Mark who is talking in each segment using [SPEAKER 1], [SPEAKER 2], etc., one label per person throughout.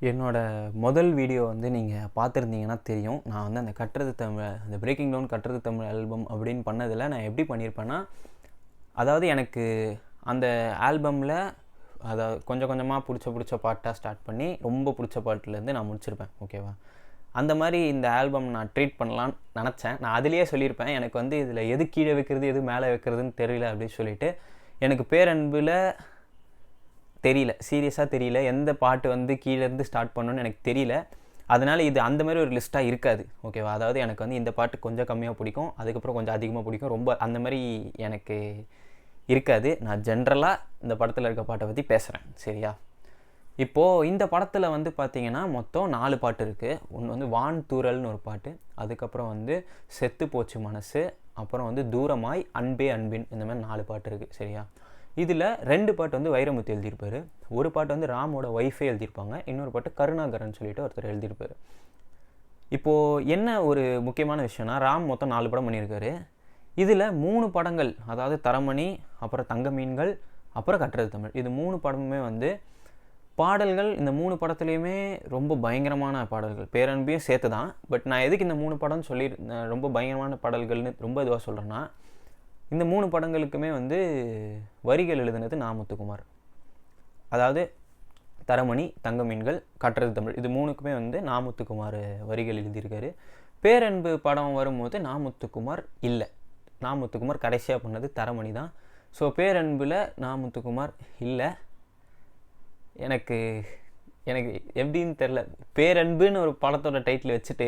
[SPEAKER 1] என்னோட முதல் வீடியோ வந்து நீங்கள் பார்த்துருந்தீங்கன்னா தெரியும். நான் வந்து அந்த கட்டுறது தமிழ் அந்த பிரேக்கிங் டவுன் கட்டுறது தமிழ் ஆல்பம் அப்படின்னு பண்ணதில் நான் எப்படி பண்ணியிருப்பேன்னா, அதாவது எனக்கு அந்த ஆல்பமில் அதாவது கொஞ்சம் கொஞ்சமாக பிடிச்ச பாட்டாக ஸ்டார்ட் பண்ணி ரொம்ப பிடிச்ச பாட்டிலேருந்து நான் முடிச்சிருப்பேன். ஓகேவா? அந்த மாதிரி இந்த ஆல்பம் நான் ட்ரீட் பண்ணலான்னு நினச்சேன். நான் அதிலேயே சொல்லியிருப்பேன், எனக்கு வந்து இதில் எது கீழே வைக்கிறது எது மேலே வைக்கிறதுன்னு தெரியல அப்படின்னு சொல்லிட்டு. எனக்கு பேரன்பில் தெரியல, சீரியஸாக தெரியல, எந்த பாட்டு வந்து கீழேருந்து ஸ்டார்ட் பண்ணணும்னு எனக்கு தெரியல. அதனால் இது அந்த மாதிரி ஒரு லிஸ்ட்டாக இருக்காது. ஓகேவா? அதாவது எனக்கு வந்து இந்த பாட்டு கொஞ்சம் கம்மியாக பிடிக்கும், அதுக்கப்புறம் கொஞ்சம் அதிகமாக பிடிக்கும், ரொம்ப அந்த மாதிரி எனக்கு இருக்காது. நான் ஜென்ரலாக இந்த படத்தில் இருக்க பாட்டை பற்றி பேசுகிறேன். சரியா? இப்போது இந்த படத்தில் வந்து பார்த்திங்கன்னா மொத்தம் 4 பாட்டு இருக்குது. ஒன்று வந்து வான் தூரல்னு ஒரு பாட்டு, அதுக்கப்புறம் வந்து செத்து போச்சு மனசு, அப்புறம் வந்து தூரமாய், அன்பே அன்பின், இந்த மாதிரி 4 பாட்டு இருக்குது. சரியா? இதில் 2 பாட்டு வந்து வைரமுத்து எழுதியிருப்பார், ஒரு பாட்டு வந்து ராமோட ஒய்ஃபே எழுதியிருப்பாங்க, இன்னொரு பாட்டு கருணாகரன் சொல்லிட்டு ஒருத்தர் எழுதியிருப்பார். இப்போது என்ன ஒரு முக்கியமான விஷயம்னா, ராம் மொத்தம் 4 படம் பண்ணியிருக்காரு. இதில் 3 படங்கள், அதாவது தரமணி, அப்புறம் தங்க மீன்கள், அப்புறம் கட்டுறது தமிழ், இது 3 படமுமே வந்து பாடல்கள் இந்த 3 படத்துலேயுமே ரொம்ப பயங்கரமான பாடல்கள், பேரன்பியும் சேர்த்து தான். பட் நான் எதுக்கு இந்த 3 படம் சொல்லி ரொம்ப பயங்கரமான பாடல்கள்னு ரொம்ப இதுவாக சொல்கிறேன்னா, இந்த 3 படங்களுக்குமே வந்து வரிகள் எழுதுனது நா. முத்துக்குமார். அதாவது தரமணி, தங்க மீன்கள், கட்டுறது தமிழ், இது 3க்குமே வந்து நா. முத்துக்குமார் வரிகள் எழுதியிருக்காரு. பேரன்பு படம் வரும்போது நா. முத்துக்குமார் இல்லை, நா. முத்துக்குமார் கடைசியாக பண்ணது தரமணி தான். ஸோ பேரன்பில் நா. முத்துக்குமார் இல்லை. எனக்கு எனக்கு எப்படின்னு தெரில, பேரன்புன்னு ஒரு படத்தோட டைட்டில் வச்சுட்டு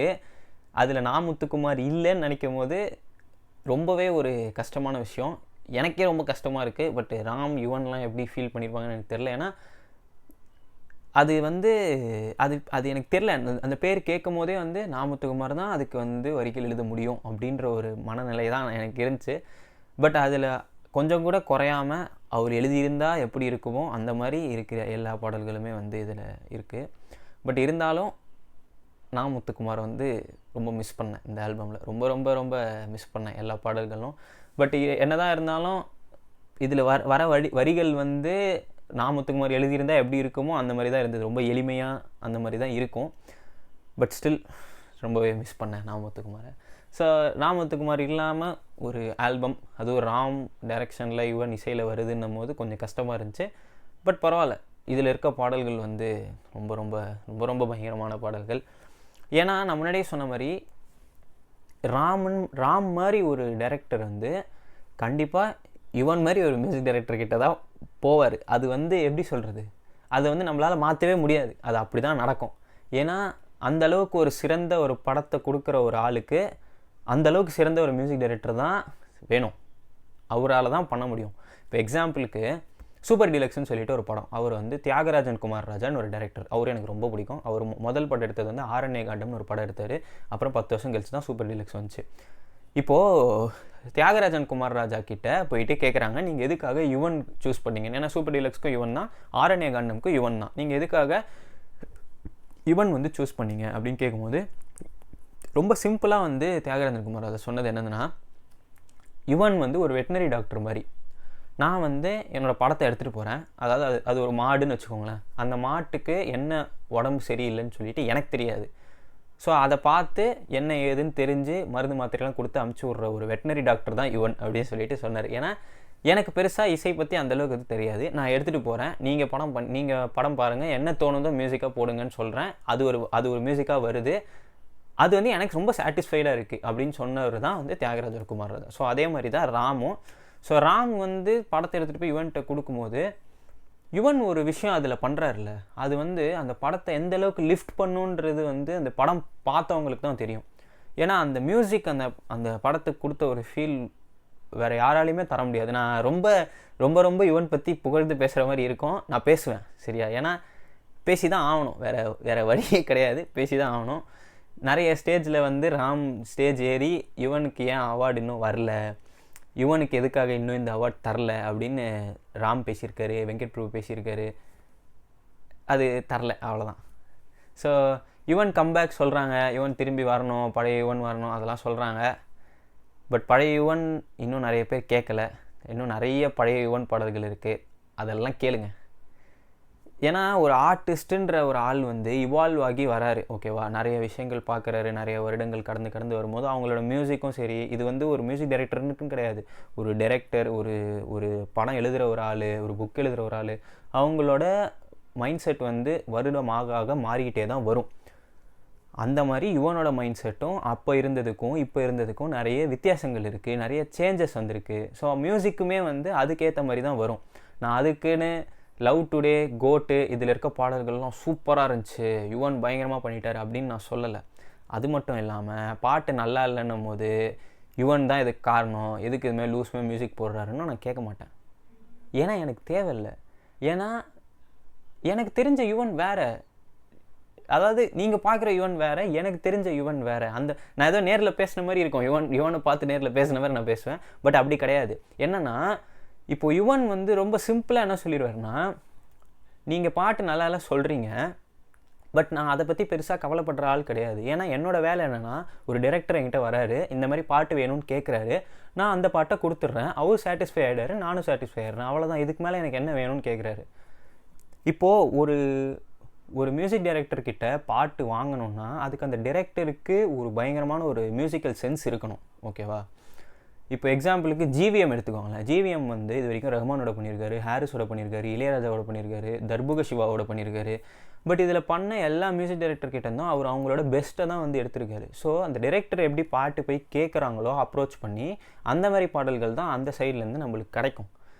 [SPEAKER 1] அதில் நா. முத்துக்குமார் இல்லைன்னு நினைக்கும் போது ரொம்பவே ஒரு கஷ்டமான விஷயம். எனக்கே ரொம்ப கஷ்டமாக இருக்குது. பட் ராம், யுவன்லாம் எப்படி ஃபீல் பண்ணியிருப்பாங்கன்னு எனக்கு தெரில. ஏன்னா அது வந்து அது எனக்கு தெரில. அந்த பேர் கேட்கும் போதே வந்து நா. முத்துக்குமார் தான் அதுக்கு வந்து வரிகள் எழுத முடியும் அப்படின்ற ஒரு மனநிலை தான் எனக்கு இருந்துச்சு. பட் அதில் கொஞ்சம் கூட குறையாமல் அவர் எழுதியிருந்தால் எப்படி இருக்குமோ அந்த மாதிரி இருக்கிற எல்லா பாடல்களுமே வந்து இதில் இருக்குது. பட் இருந்தாலும் நா. முத்துக்குமார் வந்து ரொம்ப மிஸ் பண்ணேன் இந்த ஆல்பமில், ரொம்ப ரொம்ப ரொம்ப மிஸ் பண்ணேன் எல்லா பாடல்களும். பட் என்னதான் இருந்தாலும் இதில் வர வரிகள் வந்து நா. முத்துக்குமார் எழுதியிருந்தால் எப்படி இருக்குமோ அந்த மாதிரி தான் இருந்தது, ரொம்ப எளிமையாக அந்த மாதிரி தான் இருக்கும். பட் ஸ்டில் ரொம்பவே மிஸ் பண்ணேன் நா. முத்துக்குமாரை. ஸோ நா. முத்துக்குமார் இல்லாமல் ஒரு ஆல்பம், அதுவும் ராம் டைரக்ஷனில் யுவன் இசையில் வருதுன்னும் போது கொஞ்சம் கஷ்டமாக இருந்துச்சு. பட் பரவாயில்ல, இதில் இருக்க பாடல்கள் வந்து ரொம்ப ரொம்ப ரொம்ப ரொம்ப பயங்கரமான பாடல்கள். ஏன்னா நான் முன்னாடியே சொன்ன மாதிரி ராம் மாதிரி ஒரு டைரக்டர் வந்து கண்டிப்பாக யுவன் மாதிரி ஒரு மியூசிக் டைரக்டர் கிட்ட தான் போவார். அது வந்து எப்படி சொல்கிறது, அதை வந்து நம்மளால் மாற்றவே முடியாது, அது அப்படி தான் நடக்கும். ஏன்னா அந்தளவுக்கு ஒரு சிறந்த ஒரு படத்தை கொடுக்குற ஒரு ஆளுக்கு அந்தளவுக்கு சிறந்த ஒரு மியூசிக் டைரக்டர் தான் வேணும், அவரால் தான் பண்ண முடியும். இப்போ எக்ஸாம்பிளுக்கு சூப்பர் டீலக்ஸ்னு சொல்லிட்டு ஒரு படம், அவர் வந்து தியாகராஜன் குமார் ராஜான்னு ஒரு டைரக்டர், அவர் எனக்கு ரொம்ப பிடிக்கும். அவர் முதல் படம் எடுத்தது வந்து ஆரண்ய காண்டம்னு ஒரு படம் எடுத்தார். அப்புறம் 10 வருஷம் கழிச்சு தான் சூப்பர் டீலக்ஸ் வந்துச்சு. இப்போது தியாகராஜன் குமார் ராஜா கிட்ட போயிட்டு கேட்குறாங்க, நீங்கள் எதுக்காக யுவன் சூஸ் பண்ணீங்க? ஏன்னா சூப்பர் டீலக்ஸ்க்கும் யுவன் தான், ஆரண்ய காண்டம்க்கும் யுவன் தான், நீங்கள் எதுக்காக யுவன் வந்து சூஸ் பண்ணீங்க அப்படின்னு கேட்கும்போது ரொம்ப சிம்பிளாக வந்து தியாகராஜன் குமார் ராஜா சொன்னது என்னதுன்னா, யுவன் வந்து ஒரு வெட்டினரி டாக்டர் மாதிரி, நான் வந்து என்னோடய படத்தை எடுத்துகிட்டு போகிறேன், அதாவது அது ஒரு மாடுன்னு வச்சுக்கோங்களேன், அந்த மாட்டுக்கு என்ன உடம்பு சரியில்லைன்னு சொல்லிட்டு எனக்கு தெரியாது. ஸோ அதை பார்த்து என்ன ஏதுன்னு தெரிஞ்சு மருந்து மாத்திரைலாம் கொடுத்து அமுச்சு விட்ற ஒரு வெட்டினரி டாக்டர் தான் யுவன் அப்படின்னு சொல்லிட்டு சொன்னார். ஏன்னா எனக்கு பெருசாக இசை பற்றி அந்தளவுக்கு அது தெரியாது, நான் எடுத்துகிட்டு போகிறேன், நீங்கள் படம் பாருங்கள், என்ன தோணுதோ மியூசிக்காக போடுங்கன்னு சொல்கிறேன், அது ஒரு மியூசிக்காக வருது, அது வந்து எனக்கு ரொம்ப சாட்டிஸ்ஃபைடாக இருக்குது அப்படின்னு சொன்னவர் தான் வந்து தியாகராஜன் குமார் ராஜா. ஸோ அதே மாதிரி தான் ராமும். ஸோ ராம் வந்து படத்தை எடுத்துகிட்டு போய் யுவன்கிட்ட கொடுக்கும்போது யுவன் ஒரு விஷயம் அதில் பண்ணுறாருல, அது வந்து அந்த படத்தை எந்த அளவுக்கு லிஃப்ட் பண்ணுன்றது வந்து அந்த படம் பார்த்தவங்களுக்கு தான் தெரியும். ஏன்னா அந்த மியூசிக் அந்த அந்த படத்துக்கு கொடுத்த ஒரு ஃபீல் வேறு யாராலையுமே தர முடியாது. நான் ரொம்ப ரொம்ப ரொம்ப யுவன் பற்றி புகழ்ந்து பேசுகிற மாதிரி இருக்கும், நான் பேசுவேன். சரியா? ஏன்னா பேசி தான் ஆகணும், வேறு வழியே கிடையாது, பேசி தான் ஆகணும். நிறைய ஸ்டேஜில் வந்து ராம் ஸ்டேஜ் ஏறி யுவனுக்கு ஏன் அவார்டு இன்னும் வரல, யுவனுக்கு எதுக்காக இன்னும் இந்த அவார்ட் தரல அப்படின்னு ராம் பேசியிருக்காரு, வெங்கட் பிரபு பேசியிருக்காரு, அது தரல, அவ்வளோதான். ஸோ யுவன் கம்பேக் சொல்கிறாங்க, யுவன் திரும்பி வரணும், பழைய யுவன் வரணும், அதெல்லாம் சொல்கிறாங்க. பட் பழைய யுவன் இன்னும் நிறைய பேர் கேட்கல, இன்னும் நிறைய பழைய யுவன் பாடல்கள் இருக்குது, அதெல்லாம் கேளுங்க. ஏன்னா ஒரு ஆர்டிஸ்ட்டுன்ற ஒரு ஆள் வந்து இவால்வ் ஆகி வராரு, ஓகேவா? நிறைய விஷயங்கள் பார்க்குறாரு, நிறைய வருடங்கள் கடந்து வரும்போது அவங்களோட மியூசிக்கும் சரி, இது வந்து ஒரு மியூசிக் டைரக்டர்னுக்கும் கிடையாது, ஒரு டைரக்டர், ஒரு ஒரு படம் எழுதுகிற ஒரு ஆள், ஒரு புக் எழுதுகிற ஒரு ஆள், அவங்களோட மைண்ட் செட் வந்து வருடமாக ஆக மாறிக்கிட்டே தான் வரும். அந்த மாதிரி யுவனோட மைண்ட் செட்டும் அப்போ இருந்ததுக்கும் இப்போ இருந்ததுக்கும் நிறைய வித்தியாசங்கள் இருக்குது, நிறைய சேஞ்சஸ் வந்திருக்கு. ஸோ மியூசிக்குமே வந்து அதுக்கேற்ற மாதிரி தான் வரும். நான் அதுக்குன்னு லவ் டுடே, கோட்டு இதில் இருக்க பாடல்கள்லாம் சூப்பராக இருந்துச்சு, யுவன் பயங்கரமாக பண்ணிட்டார் அப்படின்னு நான் சொல்லலை. அது மட்டும் இல்லாமல் பாட்டு நல்லா இல்லைன்னும் போது யுவன் தான் இதுக்கு காரணம், எதுக்கு இதுமாதிரி லூஸ்மே மியூசிக் போடுறாருன்னு நான் கேட்க மாட்டேன். ஏன்னா எனக்கு தேவையில்லை. ஏன்னா எனக்கு தெரிஞ்ச யுவன் வேறு, அதாவது நீங்கள் பார்க்குற யுவன் வேறு, எனக்கு தெரிஞ்ச யுவன் வேறு. அந்த நான் ஏதோ நேரில் பேசுன மாதிரி இருக்கும், யுவனை பார்த்து நேரில் பேசுன மாதிரி நான் பேசுவேன். பட் அப்படி கிடையாது. என்னென்னா இப்போது யுவன் வந்து ரொம்ப சிம்பிளாக என்ன சொல்லிடுவார்னா, நீங்கள் பாட்டு நல்லா சொல்கிறீங்க, பட் நான் அதை பற்றி பெருசாக கவலைப்படுற ஆள் கிடையாது. ஏன்னா என்னோடய வேலை என்னென்னா, ஒரு டைரக்டர் என்கிட்ட வராரு, இந்த மாதிரி பாட்டு வேணும்னு கேட்குறாரு, நான் அந்த பாட்டை கொடுத்துட்றேன், அவர் சாட்டிஸ்ஃபை ஆகிடாரு, நானும் சாட்டிஸ்ஃபை ஆகிடுறேன், அவ்வளோதான். இதுக்கு மேலே எனக்கு என்ன வேணும்னு கேட்குறாரு. இப்போது ஒரு மியூசிக் டைரக்டர்கிட்ட பாட்டு வாங்கணுன்னா அதுக்கு அந்த டைரக்டருக்கு ஒரு பயங்கரமான ஒரு மியூசிக்கல் சென்ஸ் இருக்கணும், ஓகேவா? இப்போ எக்ஸாம்பிளுக்கு ஜிவிஎம் எடுத்துக்கோங்களேன். ஜிவிஎம் வந்து இது வரைக்கும் ரஹ்மானோட பண்ணியிருக்காரு, ஹாரிஸோட பண்ணியிருக்காரு, இளையராஜாவோட பண்ணியிருக்காரு, தர்புக சிவாவோட பண்ணியிருக்காரு. பட் இதில் பண்ண எல்லா மியூசிக் டைரக்டர்கிட்ட இருந்தும் அவர் அவங்களோட பெஸ்ட்டை தான் வந்து எடுத்திருக்காரு. ஸோ அந்த டைரக்டர் எப்படி பாட்டு போய் கேட்குறாங்களோ அப்ரோச் பண்ணி அந்த மாதிரி பாடல்கள் தான் அந்த சைட்லேருந்து நம்மளுக்கு கிடைக்கும்.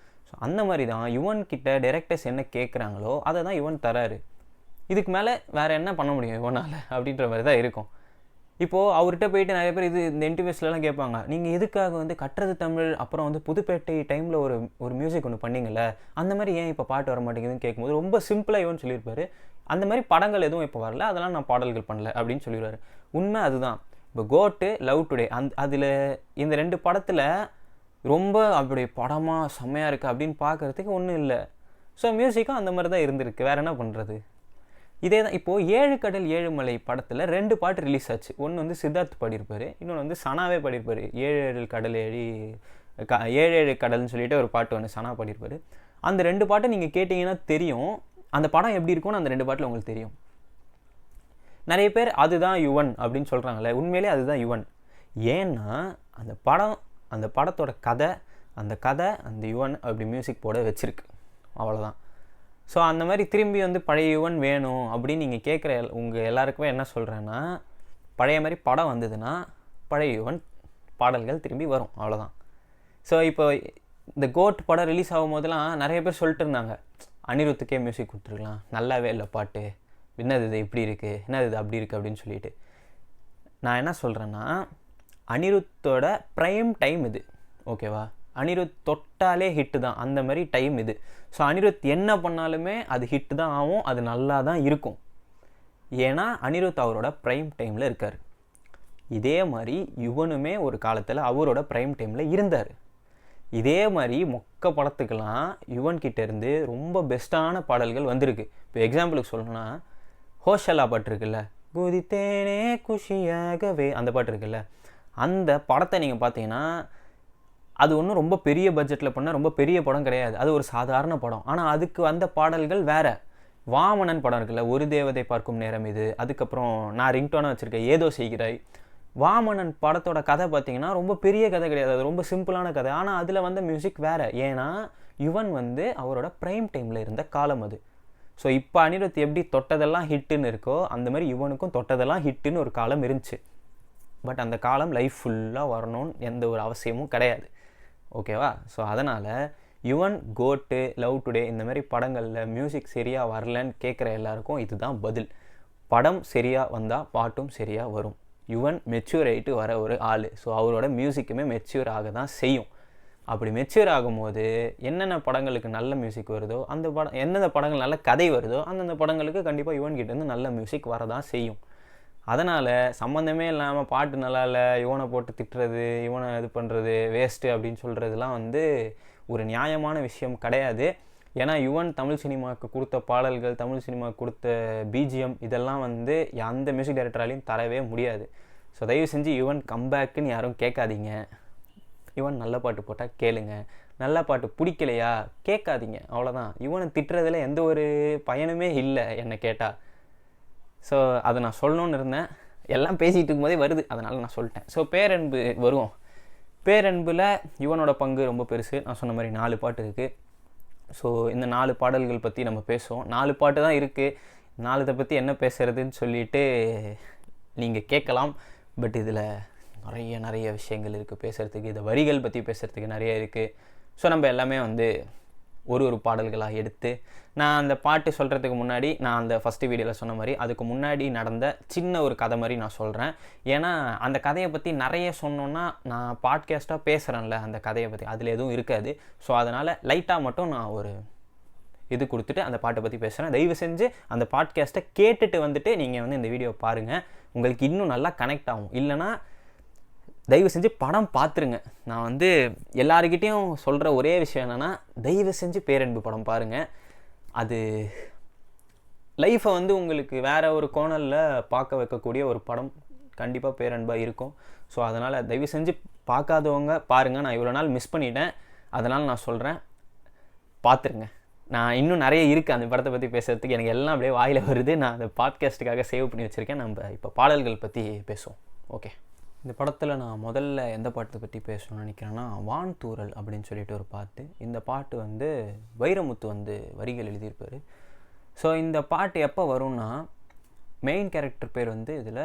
[SPEAKER 1] ஸோ அந்த மாதிரி தான் யுவன் கிட்ட டைரக்டர்ஸ் என்ன கேட்குறாங்களோ அதை தான் யுவன் தராரு. இதுக்கு மேலே வேறு என்ன பண்ண முடியும் யுவனால் அப்படின்ற மாதிரி தான் இருக்கும். இப்போது அவர்கிட்ட போயிட்டு நிறைய பேர் இந்த இன்டர்வியூஸ்லாம் கேட்பாங்க, நீங்கள் எதுக்காக வந்து கட்டுறது தமிழ் அப்புறம் வந்து புதுப்பேட்டை டைமில் ஒரு மியூசிக் ஒன்று பண்ணிங்கல்ல, அந்த மாதிரி ஏன் இப்போ பாட்டு வர மாட்டேங்குதுன்னு கேட்கும்போது ரொம்ப சிம்பிளாக யுவன் சொல்லியிருப்பார், அந்த மாதிரி படங்கள் எதுவும் இப்போ வரல, அதெல்லாம் நான் பாடல்கள் பண்ணல அப்படின்னு சொல்லிடுவார். உண்மை அதுதான். இப்போ கோட்டு, லவ் டுடே, அதில் இந்த 2 படத்தில் ரொம்ப அப்படி படமாக செம்மையாக இருக்குது அப்படின்னு பார்க்குறதுக்கு ஒன்றும் இல்லை. ஸோ மியூசிக்கும் அந்த மாதிரி தான் இருந்திருக்கு, வேறு என்ன பண்ணுறது? இதே தான் இப்போது 7 கடல் 7 மலை படத்தில் 2 பாட்டு ரிலீஸ் ஆச்சு. ஒன்று வந்து சித்தார்த் பாடியிருப்பார், இன்னொன்று வந்து சனாவே பாடியிருப்பார். 7 கடல் 7 கடல்னு சொல்லிட்டு ஒரு பாட்டு ஒன்று சனா பாடியிருப்பார். அந்த 2 பாட்டை நீங்கள் கேட்டிங்கன்னா தெரியும் அந்த படம் எப்படி இருக்கும்னு. அந்த 2 பாட்டில் உங்களுக்கு தெரியும். நிறைய பேர் அதுதான் யுவன் அப்படின்னு சொல்கிறாங்களே, உண்மையிலே அதுதான் யுவன். ஏன்னா அந்த படத்தோட கதை, அந்த யுவன் அப்படி மியூசிக் போட வச்சுருக்கு, அவ்வளோதான். ஸோ அந்த மாதிரி திரும்பி வந்து பழைய யுவன் வேணும் அப்படின்னு நீங்கள் கேட்குற உங்கள் எல்லாருக்குமே என்ன சொல்கிறேன்னா, பழைய மாதிரி படம் வந்ததுன்னா பழைய யுவன் பாடல்கள் திரும்பி வரும், அவ்வளோதான். ஸோ இப்போ இந்த கோட் படம் ரிலீஸ் ஆகும் போதெல்லாம் நிறைய பேர் சொல்லிட்டு இருந்தாங்க, அனிருத்துக்கே மியூசிக் கொடுத்துருக்கலாம், நல்லாவே இல்லை பாட்டு, என்னது இது இப்படி இருக்குது, என்னது இது அப்படி இருக்குது அப்படின்னு சொல்லிட்டு. நான் என்ன சொல்கிறேன்னா, அனிருத்தோட ப்ரைம் டைம் இது, ஓகேவா? அனிருத் தொட்டாலே ஹிட்டு தான், அந்த மாதிரி டைம் இது. ஸோ அனிருத் என்ன பண்ணாலுமே அது ஹிட்டு தான் ஆகும், அது நல்லா தான் இருக்கும். ஏன்னா அனிருத் அவரோட ப்ரைம் டைமில் இருக்கார். இதே மாதிரி யுவனுமே ஒரு காலத்தில் அவரோட ப்ரைம் டைமில் இருந்தார். இதே மாதிரி மொக்க படத்துக்கெல்லாம் யுவன்கிட்டேருந்து ரொம்ப பெஸ்ட்டான பாடல்கள் வந்திருக்கு. இப்போ எக்ஸாம்பிளுக்கு சொல்லணும்னா, ஹோஷலா பாட்டு இருக்குல்ல, குதித்தேனே குஷியாகவே, அந்த பாட்டு இருக்குல்ல, அந்த படத்தை நீங்கள் பார்த்தீங்கன்னா அது ஒன்றும் ரொம்ப பெரிய பட்ஜெட்டில் பண்ண ரொம்ப பெரிய படம் கிடையாது, அது ஒரு சாதாரண படம். ஆனால் அதுக்கு வந்த பாடல்கள் வேறு. வாமனன் படம் இருக்குல்ல, ஒரு தேவதை பார்க்கும் நேரம் இது, அதுக்கப்புறம் நான் ரிங்டோனாக வச்சுருக்கேன் ஏதோ செய்கிறாய். வாமனன் படத்தோட கதை பார்த்திங்கன்னா ரொம்ப பெரிய கதை கிடையாது, அது ரொம்ப சிம்பிளான கதை. ஆனால் அதில் வந்த மியூசிக் வேறு. ஏன்னா யுவன் வந்து அவரோட ப்ரைம் டைமில் இருந்த காலம் அது. ஸோ இப்போ அனிருத் எப்படி தொட்டதெல்லாம் ஹிட்டுன்னு இருக்கோ அந்த மாதிரி யுவனுக்கும் தொட்டதெல்லாம் ஹிட்டுன்னு ஒரு காலம் இருந்துச்சு. பட் அந்த காலம் லைஃப் ஃபுல்லாக வரணும்னு எந்த ஒரு அவசியமும் கிடையாது, ஓகேவா? ஸோ அதனால் யுவன், கோட்டு, லவ் டுடே இந்த மாதிரி படங்களில் மியூசிக் சரியாக வரலன்னு கேட்குற எல்லாருக்கும் இதுதான் பதில். படம் சரியாக வந்தால் பாட்டும் சரியாக வரும். யுவன் மெச்சூர் ஆகிட்டு வர ஒரு ஆள். ஸோ அவரோட மியூசிக்குமே மெச்சூர் ஆக தான் செய்யும். அப்படி மெச்சூர் ஆகும்போது என்னென்ன படங்களுக்கு நல்ல மியூசிக் வருதோ, அந்த படம் எந்தெந்த படங்கள் நல்ல கதை வருதோ அந்தந்த படங்களுக்கு கண்டிப்பாக யுவன் கிட்டேருந்து நல்ல மியூசிக் வரதான் செய்யும். அதனால் சம்மந்தமே இல்லாமல் பாட்டு நல்லா இல்லை, இவனை போட்டு திட்டுறது, இவனை இது பண்ணுறது வேஸ்ட்டு அப்படின்னு சொல்கிறதுலாம் வந்து ஒரு நியாயமான விஷயம் கிடையாது. ஏன்னா யுவன் தமிழ் சினிமாவுக்கு கொடுத்த பாடல்கள், தமிழ் சினிமாவுக்கு கொடுத்த பிஜிஎம் இதெல்லாம் வந்து எந்த மியூசிக் டைரக்டராலையும் தரவே முடியாது. ஸோ தயவு செஞ்சு யுவன் கம்பேக்குன்னு யாரும் கேட்காதீங்க. யுவன் நல்ல பாட்டு போட்டால் கேளுங்க, நல்ல பாட்டு பிடிக்கலையா கேட்காதீங்க, அவ்வளோதான். இவனை திட்டுறதுல எந்த ஒரு பயனுமே இல்லை என்னை கேட்டால். ஸோ அதை நான் சொல்லணுன்னு இருந்தேன், எல்லாம் பேசிகிட்டு இருக்கும்போதே வருது, அதனால் நான் சொல்லிட்டேன். ஸோ பேரன்பு வருவோம். பேரன்பில் யுவனோட பங்கு ரொம்ப பெருசு. நான் சொன்ன மாதிரி 4 பாட்டு இருக்குது. ஸோ இந்த 4 பாடல்கள் பற்றி நம்ம பேசுவோம். 4 பாட்டு தான் இருக்குது, 4 பற்றி என்ன பேசுகிறதுன்னு சொல்லிட்டு நீங்கள் கேட்கலாம். பட் இதில் நிறைய விஷயங்கள் இருக்குது பேசுகிறதுக்கு. இந்த வரிகள் பற்றி பேசுகிறதுக்கு நிறைய இருக்குது. ஸோ நம்ம எல்லாமே வந்து ஒரு பாடல்களாக எடுத்து, நான் அந்த பாட்டு சொல்கிறதுக்கு முன்னாடி நான் அந்த ஃபஸ்ட்டு வீடியோவில் சொன்ன மாதிரி அதுக்கு முன்னாடி நடந்த சின்ன ஒரு கதை மாதிரி நான் சொல்கிறேன். ஏன்னா அந்த கதையை பற்றி நிறைய சொன்னோன்னா நான் பாட்காஸ்ட்டாக பேசுகிறேன்ல, அந்த கதையை பற்றி அதில் எதுவும் இருக்காது. ஸோ அதனால் லைட்டாக மட்டும் நான் ஒரு இது கொடுத்துட்டு அந்த பாட்டை பற்றி பேசுகிறேன். தயவு செஞ்சு அந்த பாட்காஸ்ட்டை கேட்டுட்டு வந்துட்டு நீங்கள் வந்து இந்த வீடியோ பாருங்கள், உங்களுக்கு இன்னும் நல்லா கனெக்ட் ஆகும். இல்லைனா தயவு செஞ்சு படம் பார்த்துருங்க. நான் வந்து எல்லாருக்கிட்டேயும் சொல்கிற ஒரே விஷயம் என்னென்னா, தயவு செஞ்சு பேரன்பு படம் பாருங்கள். அது லைஃப்பை வந்து உங்களுக்கு வேறு ஒரு கோணலில் பார்க்க வைக்கக்கூடிய ஒரு படம் கண்டிப்பாக பேரன்பாக இருக்கும். ஸோ அதனால் தயவு செஞ்சு பார்க்காதவங்க பாருங்கள். நான் இவ்வளோ நாள் மிஸ் பண்ணிட்டேன், அதனால் நான் சொல்கிறேன், பார்த்துருங்க. நான் இன்னும் நிறைய இருக்குது அந்த படத்தை பற்றி பேசுகிறதுக்கு, எனக்கு எல்லாம் அப்படியே வாயில் வருது. நான் அந்த பாட்காஸ்ட்டுக்காக சேவ் பண்ணி வச்சுருக்கேன். நம்ம இப்போ பாடல்கள் பற்றி பேசுவோம். ஓகே, இந்த படத்தில் நான் முதல்ல எந்த பாட்டை பற்றி பேசணும்னு நினைக்கிறேன்னா, வான் தூறல் அப்படின்னு சொல்லிட்டு ஒரு பாட்டு. இந்த பாட்டு வந்து வைரமுத்து வந்து வரிகள் எழுதியிருப்பார். ஸோ இந்த பாட்டு எப்போ வரும்னா, மெயின் கேரக்டர் பேர் வந்து இதில்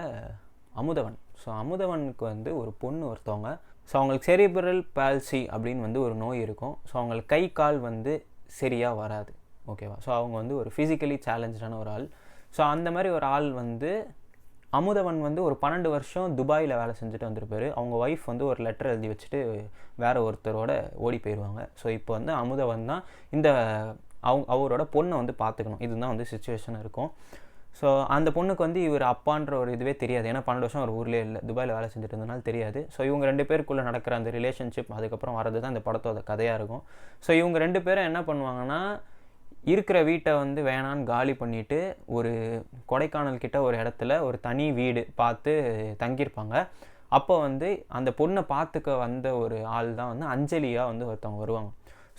[SPEAKER 1] அமுதவன். ஸோ அமுதவனுக்கு வந்து ஒரு பொண்ணு ஒருத்தவங்க. ஸோ அவங்களுக்கு செரிப்ரல் பால்சி அப்படின்னு வந்து ஒரு நோய் இருக்கும். ஸோ அவங்களுக்கு கை கால் வந்து சரியாக வராது, ஓகேவா. ஸோ அவங்க வந்து ஒரு ஃபிசிக்கலி சேலஞ்சான ஒரு ஆள். ஸோ அந்த மாதிரி ஒரு ஆள் வந்து அமுதவன் வந்து ஒரு 12 வருஷம் துபாயில் வேலை செஞ்சுட்டு வந்திருப்பார். அவங்க ஒய்ஃப் வந்து ஒரு லெட்டர் எழுதி வச்சுட்டு வேறு ஒருத்தரோட ஓடி போயிடுவாங்க. ஸோ இப்போ வந்து அமுதவன் தான் இந்த அவரோட பொண்ணை வந்து பார்த்துக்கணும். இதுதான் வந்து சிச்சுவேஷன் இருக்கும். ஸோ அந்த பொண்ணுக்கு வந்து இவர் அப்பான்ற ஒரு இதுவே தெரியாது. ஏன்னா 12 வருஷம் ஒரு ஊர்லேயே இல்லை, துபாயில் வேலை செஞ்சுட்டு இருந்தனால தெரியாது. ஸோ இவங்க 2 பேருக்குள்ளே நடக்கிற அந்த ரிலேஷன்ஷிப் அதுக்கப்புறம் வரது தான் இந்த படத்தோட கதையாக இருக்கும். ஸோ இவங்க 2 பேரும் என்ன பண்ணுவாங்கன்னா, இருக்கிற வீட்டை வந்து வேணான்னு காலி பண்ணிவிட்டு ஒரு கொடைக்கானல் கிட்ட ஒரு இடத்துல ஒரு தனி வீடு பார்த்து தங்கியிருப்பாங்க. அப்போ வந்து அந்த பொண்ணை பார்த்துக்க வந்த ஒரு ஆள் தான் வந்து அஞ்சலியாக வந்து ஒருத்தவங்க வருவாங்க.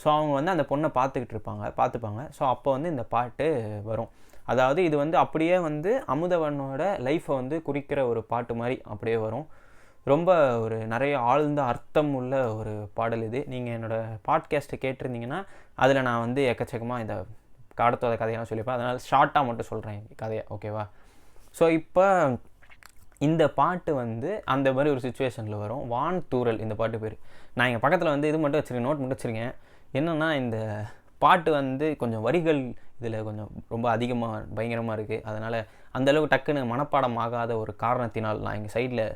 [SPEAKER 1] ஸோ அவங்க வந்து அந்த பொண்ணை பார்த்துப்பாங்க. ஸோ அப்போ வந்து இந்த பாட்டு வரும். அதாவது இது வந்து அப்படியே வந்து அமுதவனோட லைஃப்பை வந்து குறிக்கிற ஒரு பாட்டு மாதிரி அப்படியே வரும். ரொம்ப ஒரு நிறைய ஆழ்ந்த அர்த்தம் உள்ள ஒரு பாடல் இது. நீங்கள் என்னோடய பாட்காஸ்ட்டை கேட்டிருந்தீங்கன்னா அதில் நான் வந்து எக்கச்சக்கமாக இந்த காடத்தோட கதையெல்லாம் சொல்லியிருப்பேன். அதனால் ஷார்ட்டாக மட்டும் சொல்கிறேன் கதையை, ஓகேவா. ஸோ இப்போ இந்த பாட்டு வந்து அந்த மாதிரி ஒரு சுச்சுவேஷனில் வரும். வான் தூறல் இந்த பாட்டு பேர். நான் எங்கள் பக்கத்தில் வந்து இது மட்டும் வச்சுருக்கேன், நோட் மட்டும் வச்சுருக்கேன். என்னென்னா இந்த பாட்டு வந்து கொஞ்சம் வரிகள் இதில் கொஞ்சம் ரொம்ப அதிகமாக பயங்கரமாக இருக்குது. அதனால் அந்தளவுக்கு டக்குன்னு மனப்பாடம் ஆகாத ஒரு காரணத்தினால் நான் எங்கள் சைடில்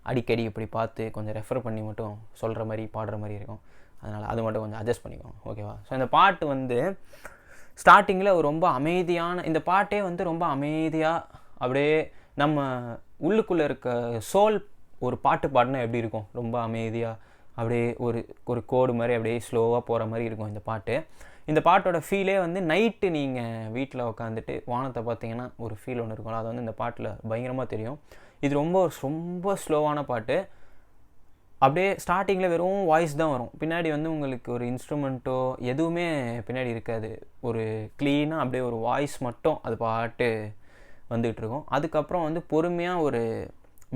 [SPEAKER 1] அடிக்கடி இப்படி பார்த்து கொஞ்சம் ரெஃபர் பண்ணி மட்டும் சொல்கிற மாதிரி பாடுற மாதிரி இருக்கும். அதனால் அது மட்டும் கொஞ்சம் அட்ஜஸ்ட் பண்ணிக்கோங்க, ஓகேவா. ஸோ இந்த பாட்டு வந்து ஸ்டார்டிங்கில் ரொம்ப அமைதியான, இந்த பாட்டே வந்து ரொம்ப அமைதியாக அப்படியே நம்ம உள்ளுக்குள்ளே இருக்க சோல் ஒரு பாட்டு பாடினா எப்படி இருக்கும், ரொம்ப அமைதியாக அப்படியே ஒரு கோடு மாதிரி அப்படியே ஸ்லோவாக போகிற மாதிரி இருக்கும் இந்த பாட்டு. இந்த பாட்டோட ஃபீலே வந்து நைட்டு நீங்கள் வீட்டில் உட்காந்துட்டு வானத்தை பார்த்தீங்கன்னா ஒரு ஃபீல் ஒன்று இருக்கும். அது வந்து இந்த பாட்டில் பயங்கரமாக தெரியும். இது ரொம்ப ஸ்லோவான பாட்டு. அப்படியே ஸ்டார்டிங்கில் வெறும் வாய்ஸ் தான் வரும். பின்னாடி வந்து உங்களுக்கு ஒரு இன்ஸ்ட்ருமெண்ட்டோ எதுவுமே பின்னாடி இருக்காது. ஒரு க்ளீனாக அப்படியே ஒரு வாய்ஸ் மட்டும் அது பாட்டு வந்துகிட்ருக்கும். அதுக்கப்புறம் வந்து பொறுமையாக ஒரு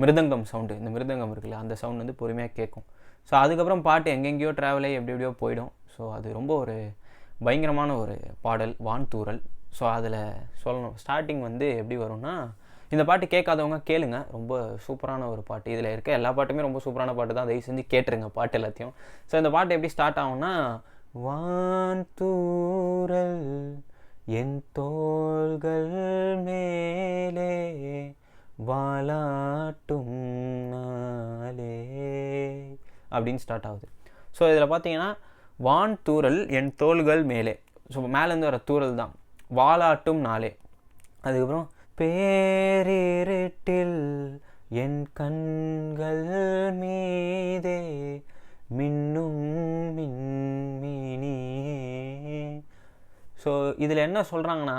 [SPEAKER 1] மிருதங்கம் சவுண்டு, இந்த மிருதங்கம் இருக்குல்ல அந்த சவுண்ட் வந்து பொறுமையாக கேட்கும். ஸோ அதுக்கப்புறம் பாட்டு எங்கெங்கேயோ ட்ராவல் ஆகி எப்படியோ போயிடும். ஸோ அது ரொம்ப ஒரு பயங்கரமான ஒரு பாடல், வான் தூறல். ஸோ அதில் சொல்லணும் ஸ்டார்டிங் வந்து எப்படி வரும்னா, இந்த பாட்டு கேட்காதவங்க கேளுங்க, ரொம்ப சூப்பரான ஒரு பாட்டு. இதில் இருக்க எல்லா பாட்டுமே ரொம்ப சூப்பரான பாட்டு தான், தயவு செஞ்சு கேட்டுருங்க பாட்டு எல்லாத்தையும். ஸோ இந்த பாட்டு எப்படி ஸ்டார்ட் ஆகும்னா, வான் தூறல் என் தோள்கள் மேலே வாலாட்டும் நாளே அப்படின்னு ஸ்டார்ட் ஆகுது. ஸோ இதில் பார்த்தீங்கன்னா வான் தூறல் என் தோள்கள் மேலே, ஸோ மேலேருந்து வர தூறல் தான், வாலாட்டும் நாளே. அதுக்கப்புறம் பேரிருட்டில் என் கண்கள் மீதே மின்னும் மின்மினியே. ஸோ இதில் என்ன சொல்கிறாங்கன்னா,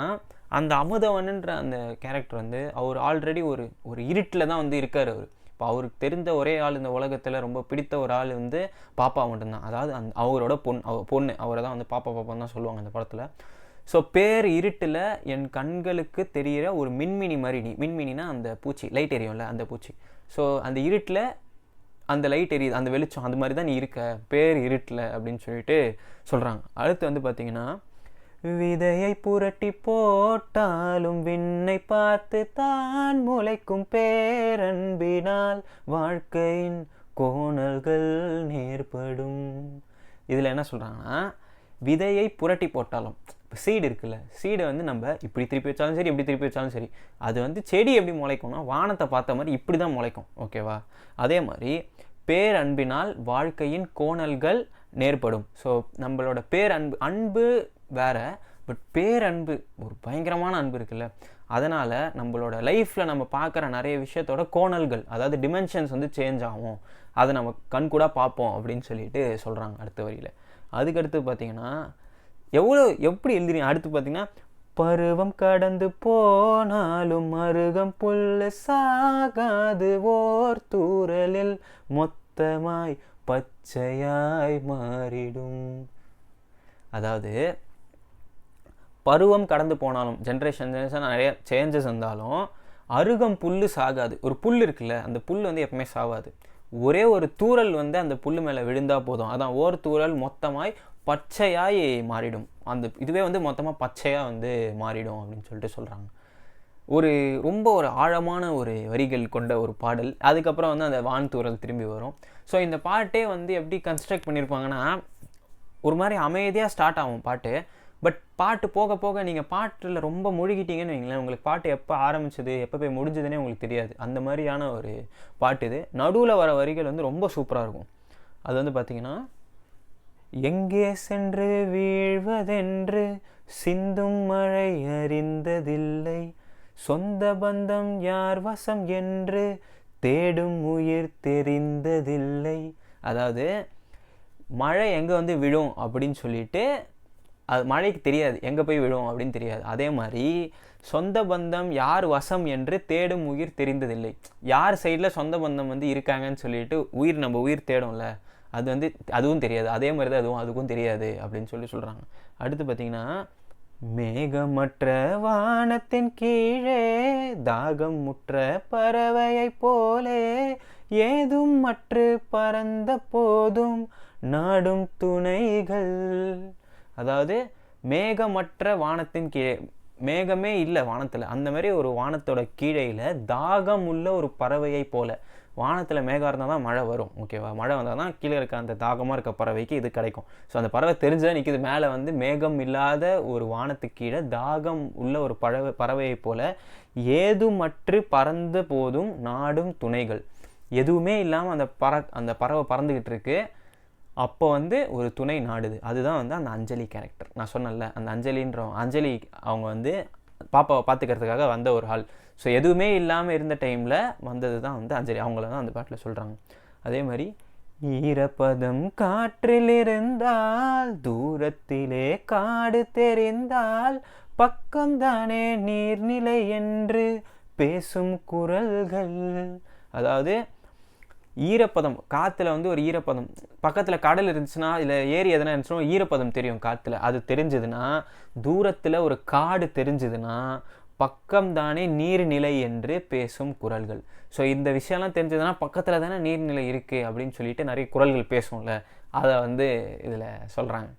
[SPEAKER 1] அந்த அமுதவன்ன்ற அந்த கேரக்டர் வந்து அவர் ஆல்ரெடி ஒரு இருட்டில் தான் வந்து இருக்கார். அவர் இப்போ அவருக்கு தெரிந்த ஒரே ஆள் இந்த உலகத்தில் ரொம்ப பிடித்த ஒரு ஆள் வந்து பாப்பா மட்டும்தான். அதாவது அவரோட பொண்ணு அவரை தான் வந்து பாப்பான்னு தான் சொல்லுவாங்க அந்த படத்தில். ஸோ பேர் இருட்டில் என் கண்களுக்கு தெரிகிற ஒரு மின்மினி மாதிரி நீ. மின்மினினா அந்த பூச்சி, லைட் எரியும்ல அந்த பூச்சி. ஸோ அந்த இருட்டில் அந்த லைட் எரியுது, அந்த வெளிச்சம், அந்த மாதிரி தான் நீ இருக்க, பேர் இருட்டில் அப்படின்னு சொல்லிட்டு சொல்கிறாங்க. அடுத்து வந்து பார்த்திங்கன்னா, விதையை புரட்டி போட்டாலும் விண்ணை பார்த்து தான் முளைக்கும் பேரன்பினால் வாழ்க்கையின் கோணல்கள் நேர்படும். இதில் என்ன சொல்கிறாங்கன்னா, விதையை புரட்டி போட்டாலும், இப்போ சீடு இருக்குல்ல, சீடை வந்து நம்ம இப்படி திருப்பி வச்சாலும் சரி, இப்படி திருப்பி வச்சாலும் சரி, அது வந்து செடி எப்படி முளைக்கும்னா வானத்தை பார்த்த மாதிரி இப்படி தான் முளைக்கும். ஓகேவா? அதே மாதிரி பேரன்பினால் வாழ்க்கையின் கோணல்கள் நேர்படும். ஸோ நம்மளோட அன்பு வேற, பட் பேரன்பு ஒரு பயங்கரமான அன்பு இருக்குல்ல, அதனால் நம்மளோட லைஃப்பில் நம்ம பார்க்குற நிறைய விஷயத்தோட கோணல்கள், அதாவது டிமென்ஷன்ஸ் வந்து சேஞ்ச் ஆகும், அதை நம்ம கண்கூடாக பார்ப்போம் அப்படின்னு சொல்லிட்டு சொல்கிறாங்க அடுத்த வரியில். அதுக்கடுத்து பார்த்திங்கன்னா எப்படி எழுதுறீங்க, அடுத்து பார்த்திங்கன்னா, பருவம் கடந்து போனாலும் அருகம் புல்லு சாகாது ஓர் தூரலில் மொத்தமாய் பச்சையாய் மாறிடும். அதாவது பருவம் கடந்து போனாலும், ஜென்ரேஷன் நிறைய சேஞ்சஸ் இருந்தாலும் அருகம் புல்லு சாகாது. ஒரு புல் இருக்குல்ல, அந்த புல் வந்து எப்பவுமே சாவாது. ஒரே ஒரு தூரல் வந்து அந்த புல் மேலே விழுந்தால் போதும், அதான் ஓர் தூரல் மொத்தமாய் பச்சையாய் மாறிடும். அந்த இதுவே வந்து மொத்தமாக பச்சையாக வந்து மாறிடும் அப்படின்னு சொல்லிட்டு சொல்கிறாங்க. ரொம்ப ஒரு ஆழமான ஒரு வரிகள் கொண்ட ஒரு பாடல். அதுக்கப்புறம் வந்து அந்த வான் தூரல் திரும்பி வரும். ஸோ இந்த பாட்டே வந்து எப்படி கன்ஸ்ட்ரக்ட் பண்ணியிருப்பாங்கன்னா, ஒரு மாதிரி அமைதியாக ஸ்டார்ட் ஆகும் பாட்டு. பட் பாட்டு போக போக நீங்கள் பாட்டில் ரொம்ப முழுகிட்டீங்கன்னு வைங்களேன், உங்களுக்கு பாட்டு எப்போ ஆரம்பிச்சது எப்போ போய் முடிஞ்சதுன்னே உங்களுக்கு தெரியாது. அந்த மாதிரியான ஒரு பாட்டு இது. நடுவில் வர வரிகள் வந்து ரொம்ப சூப்பராக இருக்கும். அது வந்து பார்த்திங்கன்னா, எங்கே சென்று வீழ்வதென்று சிந்தும் மழை அறிந்ததில்லை, சொந்த பந்தம் யார் வசம் என்று தேடும் உயிர் தெரிந்ததில்லை. அதாவது மழை எங்கே வந்து விழும் அப்படின்னு சொல்லிட்டு அது மழைக்கு தெரியாது, எங்கே போய் விழும் அப்படின்னு தெரியாது. அதே மாதிரி சொந்த பந்தம் யார் வசம் என்று தேடும் உயிர் தெரிந்ததில்லை. யார் சைடில் சொந்த பந்தம் வந்து இருக்காங்கன்னு சொல்லிட்டு நம்ம உயிர் தேடும்ல, அது வந்து அதுவும் தெரியாது. அதே மாதிரி தான் அதுக்கும் தெரியாது அப்படின்னு சொல்கிறாங்க. அடுத்து பார்த்திங்கன்னா, மேகமற்ற வானத்தின் கீழே தாகம் முற்ற பறவையை போலே ஏதும் மற்று பறந்த போதும் நாடும் துணைகள். அதாவது மேகமற்ற வானத்தின் கீழே, மேகமே இல்லை வானத்தில், அந்த மாதிரி ஒரு வானத்தோட கீழேயில் தாகம் உள்ள ஒரு பறவையை போல. வானத்தில் மேகம் இருந்தால் தான் மழை வரும். ஓகேவா? மழை வந்தால் தான் கீழே இருக்க அந்த தாகமாக இருக்க பறவைக்கு இது கிடைக்கும். ஸோ அந்த பறவை தெரிஞ்சுதான் நிற்கிது. மேலே வந்து மேகம் இல்லாத ஒரு வானத்துக்கு கீழே தாகம் உள்ள ஒரு பறவையை போல ஏதுமற்று பறந்த போதும் நாடும் துணைகள். எதுவுமே இல்லாமல் அந்த பறவை பறந்துக்கிட்டு இருக்கு. அப்போ வந்து ஒரு துணை நாடுது. அதுதான் வந்து அந்த அஞ்சலி கேரக்டர். நான் சொன்னேன்ல, அந்த அஞ்சலி அவங்க வந்து பாப்பாவை பார்த்துக்கிறதுக்காக வந்த ஒரு ஆள். ஸோ எதுவுமே இல்லாமல் இருந்த டைமில் வந்தது தான் வந்து அஞ்சலி. அவங்கள தான் அந்த பாட்டில் சொல்கிறாங்க. அதே மாதிரி, ஈரப்பதம் காற்றில் இருந்தால் தூரத்திலே காடு தெரிந்தால் பக்கம்தானே நீர்நிலை என்று பேசும் குரல்கள். அதாவது ஈரப்பதம், காற்றுல வந்து ஒரு ஈரப்பதம், பக்கத்தில் கடல் இருந்துச்சுன்னா இல்லை ஏரி எதனா இருந்துச்சுன்னா ஈரப்பதம் தெரியும் காற்றுல. அது தெரிஞ்சதுன்னா, தூரத்தில் ஒரு காடு தெரிஞ்சதுன்னா பக்கம்தானே நீர்நிலை என்று பேசும் குரல்கள். ஸோ இந்த விஷயம்லாம் தெரிஞ்சதுன்னா பக்கத்தில் தானே நீர்நிலை இருக்குது அப்படின்னு சொல்லிட்டு நிறைய குரல்கள் பேசும்ல, அதை வந்து இதில் சொல்கிறாங்க.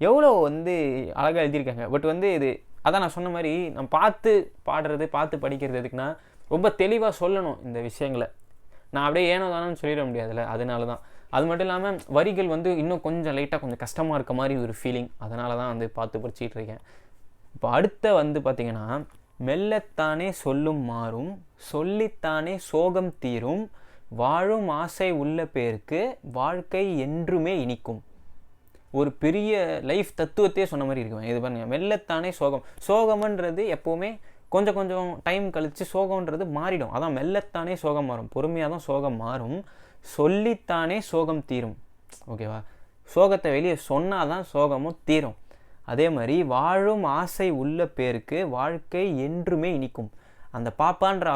[SPEAKER 1] எவ்வளோ வந்து அழகாக எழுதியிருக்காங்க. பட் வந்து இது அதான் நான் சொன்ன மாதிரி, நம்ம பார்த்து பாடுறது பார்த்து படிக்கிறது எதுக்குன்னா ரொம்ப தெளிவாக சொல்லணும் இந்த விஷயங்களை. நான் அப்படியே ஏனோ தானோன்னு சொல்லிட முடியாதுல்ல, அதனால தான். அது மட்டும் இல்லாமல் வரிகள் வந்து இன்னும் கொஞ்சம் லைட்டாக கொஞ்சம் கஷ்டமாக இருக்க மாதிரி ஒரு ஃபீலிங். அதனால தான் வந்து பார்த்து படிச்சிட்டு இருக்கேன். இப்போ அடுத்த வந்து பார்த்திங்கன்னா, மெல்லத்தானே சொல்லும் மாறும் சொல்லித்தானே சோகம் தீரும் வாழும் ஆசை உள்ள பேருக்கு வாழ்க்கை என்றுமே இனிக்கும். ஒரு பெரிய லைஃப் தத்துவத்தையே சொன்ன மாதிரி இருக்குவேன். இது பாருங்க, மெல்லத்தானே சோகம்ன்றது எப்போவுமே கொஞ்சம் கொஞ்சம் டைம் கழித்து சோகம்ன்றது மாறிடும். அதான் மெல்லத்தானே சோகம் மாறும், பொறுமையாக தான் சோகம் மாறும், சொல்லித்தானே சோகம் தீரும். ஓகேவா? சோகத்தை வெளியே சொன்னால் தான் சோகமும் தீரும். அதே மாதிரி வாழும் ஆசை உள்ள பேருக்கு வாழ்க்கை என்றுமே இனிக்கும். அந்த பாப்பான்ற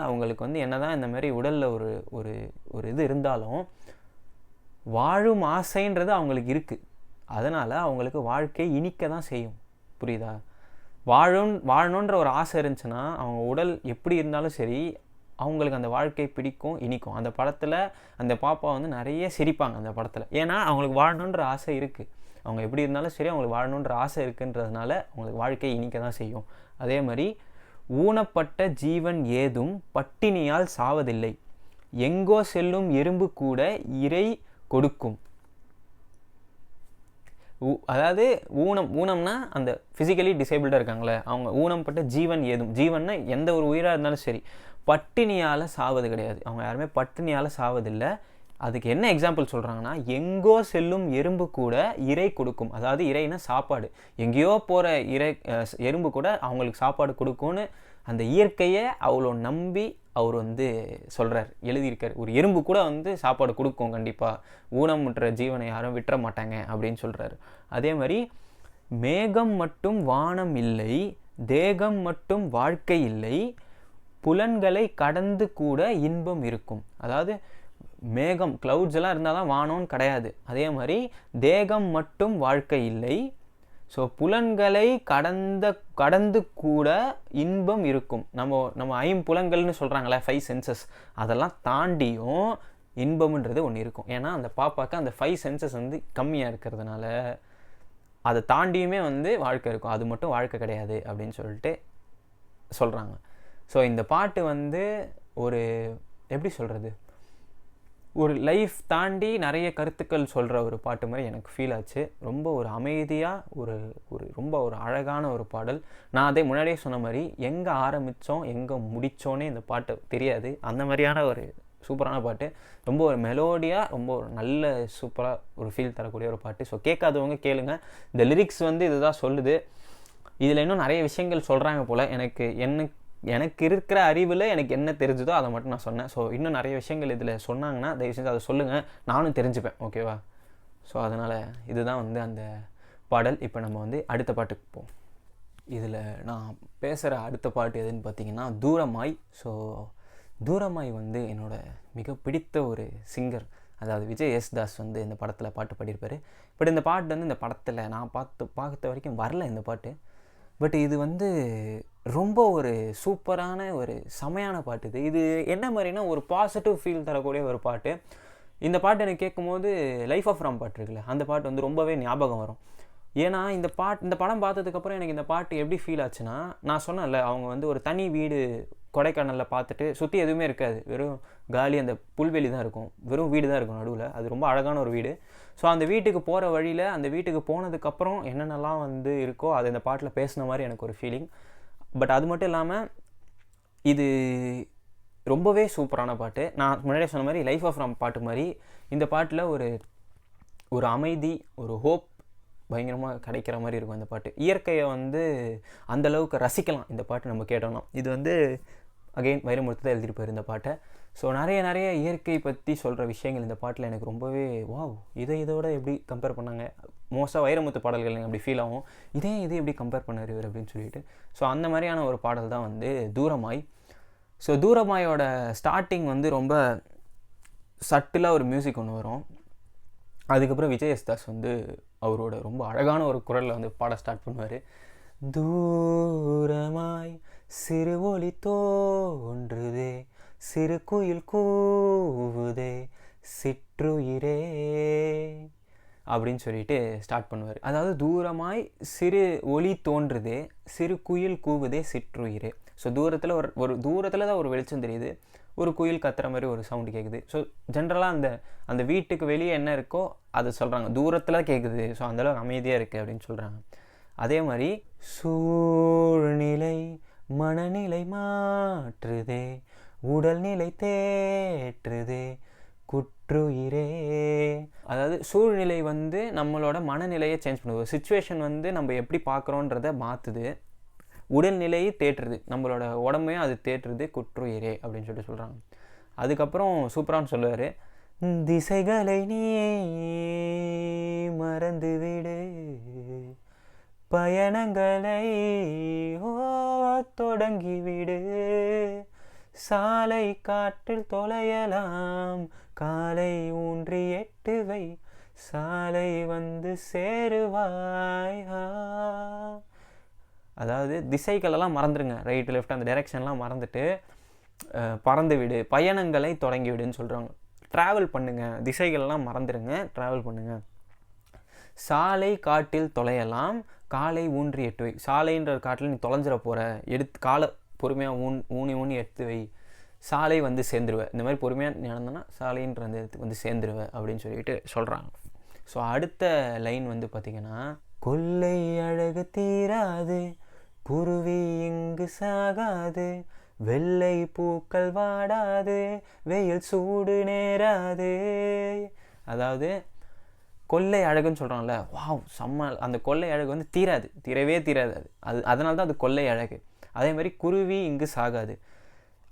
[SPEAKER 1] அவங்களுக்கு வந்து என்ன தான் இந்த மாதிரி உடலில் ஒரு ஒரு ஒரு இது இருந்தாலும் வாழும் ஆசைன்றது அவங்களுக்கு இருக்குது. அதனால் அவங்களுக்கு வாழ்க்கை இனிக்க தான் செய்யும். புரியுதா? வாழணுன்ற ஒரு ஆசை இருந்துச்சுன்னா அவங்க உடல் எப்படி இருந்தாலும் சரி, அவங்களுக்கு அந்த வாழ்க்கை பிடிக்கும், இனிக்கும். அந்த படத்தில் அந்த பாப்பா வந்து நிறைய சிரிப்பாங்க அந்த படத்தில். ஏன்னா அவங்களுக்கு வாழணுன்ற ஆசை இருக்குது. அவங்க எப்படி இருந்தாலும் சரி, அவங்களுக்கு வாழணுன்ற ஆசை இருக்குன்றதுனால அவங்களுக்கு வாழ்க்கை இனிக்க தான் செய்யும். அதே மாதிரி ஊனப்பட்ட ஜீவன் ஏதும் பட்டினியால் சாவதில்லை, எங்கோ செல்லும் எறும்பு கூட இறை கொடுக்கும். அதாவது ஊனம்னா அந்த ஃபிசிக்கலி டிசேபிள்டாக இருக்காங்களே அவங்க, ஊனப்பட்ட ஜீவன் ஏதும், ஜீவன்னா எந்த ஒரு உயிராக இருந்தாலும் சரி, பட்டினியால் சாவது கிடையாது. அவங்க யாருமே பட்டினியால் சாவதில்லை. அதுக்கு என்ன எக்ஸாம்பிள் சொல்கிறாங்கன்னா, எங்கோ செல்லும் எறும்பு கூட இறை கொடுக்கும். அதாவது இறைனா சாப்பாடு. எங்கேயோ போகிற எறும்பு கூட அவங்களுக்கு சாப்பாடு கொடுக்கும்னு அந்த இயற்கையை அவ்வளோ நம்பி அவர் வந்து சொல்கிறார், எழுதியிருக்கார். ஒரு எறும்பு கூட வந்து சாப்பாடு கொடுக்கும் கண்டிப்பாக, ஊனமுற்ற ஜீவனை யாரும் விட்டுற மாட்டாங்க அப்படின்னு சொல்கிறாரு. அதே மாதிரி மேகம் மட்டும் வானம் இல்லை, தேகம் மட்டும் வாழ்க்கை இல்லை, புலன்களை கடந்து கூட இன்பம் இருக்கும். அதாவது மேகம் க்ளவுட்ஸ் எல்லாம் இருந்தால் தான் வானம்னு கிடையாது. அதே மாதிரி தேகம் மட்டும் வாழ்க்கை இல்லை, ஸோ புலன்களை கடந்து கூட இன்பம் இருக்கும். நம்ம ஐம்புலன்கள்னு சொல்கிறாங்களே, 5 சென்சஸ், அதெல்லாம் தாண்டியும் இன்பம்ன்றது ஒன்று இருக்கும். ஏன்னா அந்த பாப்பாவுக்கு அந்த 5 சென்சஸ் வந்து கம்மியாக இருக்கிறதுனால அதை தாண்டியுமே வந்து வாழ்க்கை இருக்கும். அது மட்டும் வாழ்க்கை கிடையாது அப்படின்னு சொல்லிட்டு சொல்கிறாங்க. ஸோ இந்த பாட்டு வந்து ஒரு எப்படி சொல்கிறது, ஒரு லைஃப் தாண்டி நிறைய கருத்துக்கள் சொல்கிற ஒரு பாட்டு மாதிரி எனக்கு ஃபீல் ஆச்சு. ரொம்ப ஒரு அமைதியாக ஒரு ரொம்ப ஒரு அழகான ஒரு பாடல். நான் அதே முன்னாடியே சொன்ன மாதிரி எங்கே ஆரம்பித்தோம் எங்கே முடித்தோன்னே இந்த பாட்டு தெரியாது. அந்த மாதிரியான ஒரு சூப்பரான பாட்டு. ரொம்ப ஒரு மெலோடியாக, ரொம்ப ஒரு நல்ல சூப்பராக ஒரு ஃபீல் தரக்கூடிய ஒரு பாட்டு. ஸோ கேட்காதவங்க கேளுங்க. இந்த லிரிக்ஸ் வந்து இதுதான் சொல்லுது. இதில் இன்னும் நிறைய விஷயங்கள் சொல்கிறாங்க போல். எனக்கு இருக்கிற அறிவில் எனக்கு என்ன தெரிஞ்சதோ அதை மட்டும் நான் சொன்னேன். ஸோ இன்னும் நிறைய விஷயங்கள் இதில் சொன்னாங்கன்னா தயவு செஞ்சு அதை சொல்லுங்கள், நானும் தெரிஞ்சுப்பேன். ஓகேவா? ஸோ அதனால் இதுதான் வந்து அந்த பாடல். இப்போ நம்ம வந்து அடுத்த பாட்டுக்கு போவோம். இதில் நான் பேசுகிற அடுத்த பாட்டு எதுன்னு பார்த்தீங்கன்னா தூரமாய். ஸோ தூரமாய் வந்து என்னோடய மிக பிடித்த ஒரு சிங்கர், அதாவது விஜய் தாஸ் வந்து இந்த படத்தில் பாட்டு பாடியிருப்பார். பட் இந்த பாட்டு வந்து இந்த படத்தில் நான் பார்த்த வரைக்கும் வரல இந்த பாட்டு. பட் இது வந்து ரொம்ப ஒரு சூப்பரான ஒரு செமையான பாட்டு. இது என்ன மாதிரினா ஒரு பாசிட்டிவ் ஃபீல் தரக்கூடிய ஒரு பாட்டு. இந்த பாட்டு எனக்கு கேட்கும்போது லைஃப் ஆஃப் ராம் பாட்டு இருக்குல்ல, அந்த பாட்டு வந்து ரொம்பவே ஞாபகம் வரும். ஏன்னா இந்த படம் பார்த்ததுக்கப்புறம் எனக்கு இந்த பாட்டு எப்படி ஃபீல் ஆச்சுன்னா, நான் சொன்னேன்ல அவங்க வந்து ஒரு தனி வீடு கொடைக்கானலில் பார்த்துட்டு சுற்றி எதுவுமே இருக்காது, வெறும் காலி அந்த புல்வெளி தான் இருக்கும், வெறும் வீடு தான் இருக்கும் நடுவில். அது ரொம்ப அழகான ஒரு வீடு. ஸோ அந்த வீட்டுக்கு போகிற வழியில், அந்த வீட்டுக்கு போனதுக்கப்புறம் என்னென்னலாம் வந்து இருக்கோ அது இந்த பாட்டில் பேசின மாதிரி எனக்கு ஒரு ஃபீலிங். பட் அது மட்டும் இல்லாமல் இது ரொம்பவே சூப்பரான பாட்டு. நான் முன்னாடியே சொன்ன மாதிரி லைஃப் ஆஃப் ராம் பாட்டு மாதிரி இந்த பாட்டில் ஒரு அமைதி, ஒரு ஹோப் பயங்கரமாக கிடைக்கிற மாதிரி இருக்கும் இந்த பாட்டு. இயற்கையை வந்து அந்தளவுக்கு ரசிக்கலாம் இந்த பாட்டு நம்ம கேட்டோம்னா. இது வந்து அகெயின் வைரமுத்து தான் எழுதியிருப்பார் இந்த பாட்டை. ஸோ நிறைய இயற்கை பற்றி சொல்கிற விஷயங்கள் இந்த பாட்டில் எனக்கு ரொம்பவே இதோட எப்படி கம்பேர் பண்ணாங்க. மோஸ்ட்டாக வைரமுத்து பாடல்கள் எனக்கு அப்படி ஃபீல் ஆகும், இது எப்படி கம்பேர் பண்ணார் இவர் அப்படின்னு சொல்லிட்டு. ஸோ அந்த மாதிரியான ஒரு பாடல் தான் வந்து தூரமாய். ஸோ தூரமாயோட ஸ்டார்டிங் வந்து ரொம்ப சட்டிலாக ஒரு மியூசிக் ஒன்று வரும். அதுக்கப்புறம் விஜய் தாஸ் வந்து அவரோட ரொம்ப அழகான ஒரு குரலில் வந்து பாட ஸ்டார்ட் பண்ணுவார். தூரமாய் சிறு ஒளி தோன்றுதே, சிறு குயில் கூவுதே, சிற்றுயிரே அப்படின்னு சொல்லிட்டு ஸ்டார்ட் பண்ணுவார். அதாவது தூரமாய் சிறு ஒளி தோன்றுதே, சிறு குயில் கூவுதே, சிற்றுயிரே. ஸோ தூரத்தில் தான் ஒரு வெளிச்சம் தெரியுது, ஒரு குயில் கத்துற மாதிரி ஒரு சவுண்டு கேட்குது. ஸோ ஜென்ரலாக அந்த வீட்டுக்கு வெளியே என்ன இருக்கோ அதை சொல்கிறாங்க, தூரத்தில் கேட்குது. ஸோ அந்தளவுக்கு அமைதியாக இருக்குது அப்படின்னு சொல்கிறாங்க. அதே மாதிரி சூழ்நிலை மனநிலை மாற்றுதே, உடல்நிலை தேற்றுதே, குற்றுயிரே. அதாவது சூழ்நிலை வந்து நம்மளோட மனநிலையை சேஞ்ச் பண்ணுது, சிச்சுவேஷன் வந்து நம்ம எப்படி பார்க்குறோன்றதை மாற்றுது, உடல்நிலையை தேற்றுது, நம்மளோட உடம்பையும் அது தேற்றுது, குற்றுயிரே அப்படின்னு சொல்கிறாங்க. அதுக்கப்புறம் சூப்பரான்னு சொல்லுவார், திசைகளை நீ மறந்துவிடு, பயணங்களை ஓ தொடங்கிவிடு, சாலை காற்றில் தொலையலாம், காலை ஊன்றி எட்டு வை, சாலை வந்து சேருவாய். அதாவது திசைகளெல்லாம் மறந்துடுங்க, ரைட்டு லெஃப்ட் அந்த டைரெக்ஷன்லாம் மறந்துட்டு பறந்து விடு, பயணங்களை தொடங்கி விடுன்னு சொல்கிறாங்க. ட்ராவல் பண்ணுங்கள், திசைகள்லாம் மறந்துடுங்க, ட்ராவல் பண்ணுங்கள். சாலை காட்டில் தொலையலாம், காலை ஊன்றி எட்டு வை. சாலைன்ற காட்டில் நீ தொலைஞ்சிட போகிற, எடுத்து காலை பொறுமையாக ஊனி எடுத்து வை, சாலை வந்து சேர்ந்துருவேன். இந்த மாதிரி பொறுமையாக நடந்தோன்னா சாலைன்ற அந்த இடத்துக்கு வந்து சேர்ந்துருவேன் அப்படின்னு சொல்லிட்டு சொல்கிறாங்க. ஸோ அடுத்த லைன் வந்து பார்த்திங்கன்னா, கொல்லை அழகு தீராது, குருவி இங்கு சாகாது, வெள்ளை பூக்கள் வாடாது, வெயில் சூடு நேராது. அதாவது கொள்ளை அழகுன்னு சொல்கிறாங்கல்ல, வாவ் செம்ம. அந்த கொள்ளை அழகு வந்து தீரவே தீராது. அதனால தான் அது கொள்ளை அழகு. அதே மாதிரி குருவி இங்கு சாகாது.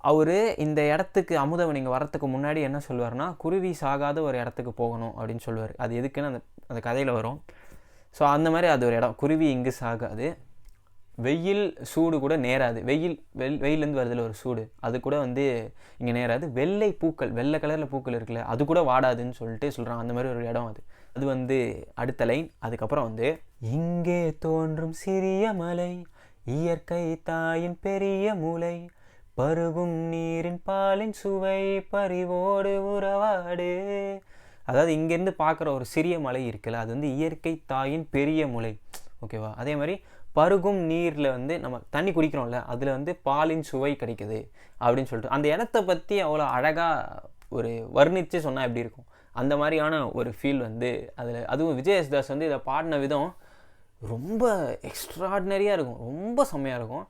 [SPEAKER 1] அவர் இந்த இடத்துக்கு அமுதவன் இங்கே வரத்துக்கு முன்னாடி என்ன சொல்லுவார்னா, குருவி சாகாத ஒரு இடத்துக்கு போகணும் அப்படின்னு சொல்லுவார். அது எதுக்குன்னு அந்த கதையில் வரும். ஸோ அந்த மாதிரி அது ஒரு இடம், குருவி இங்கு சாகாது, வெயில் சூடு கூட நேராது. வெயிலேருந்து வருதில்ல ஒரு சூடு, அது கூட வந்து இங்கே நேராது. வெள்ளை பூக்கள், வெள்ளை கலரில் பூக்கள் இருக்குல்ல, அது கூட வாடாதுன்னு சொல்லிட்டு சொல்கிறாங்க. அந்த மாதிரி ஒரு இடம் அது வந்து அடுத்த லைன். அதுக்கப்புறம் வந்து, இங்கே தோன்றும் சிறிய மலை, இயற்கை தாயின் பெரிய மூளை, பருகும் நீரின் பாலின் சுவை, பறிவோடு உறவாடு. அதாவது இங்கேருந்து பார்க்குற ஒரு சிறிய மலை இருக்குல்ல, அது வந்து இயற்கை தாயின் பெரிய மூளை, ஓகேவா. அதே மாதிரி பருகும் நீரில் வந்து நம்ம தண்ணி குடிக்கிறோம்ல, அதில் வந்து பாலின் சுவை கிடைக்குது அப்படின்னு சொல்லிட்டு அந்த இடத்த பற்றி அவ்வளோ அழகாக ஒரு வர்ணித்து சொன்னால் எப்படி இருக்கும், அந்த மாதிரியான ஒரு ஃபீல் வந்து அதில். அதுவும் விஜய் யேசுதாஸ் வந்து இதை பாடின விதம் ரொம்ப எக்ஸ்ட்ராடினரியாக இருக்கும், ரொம்ப செம்மையாக இருக்கும்.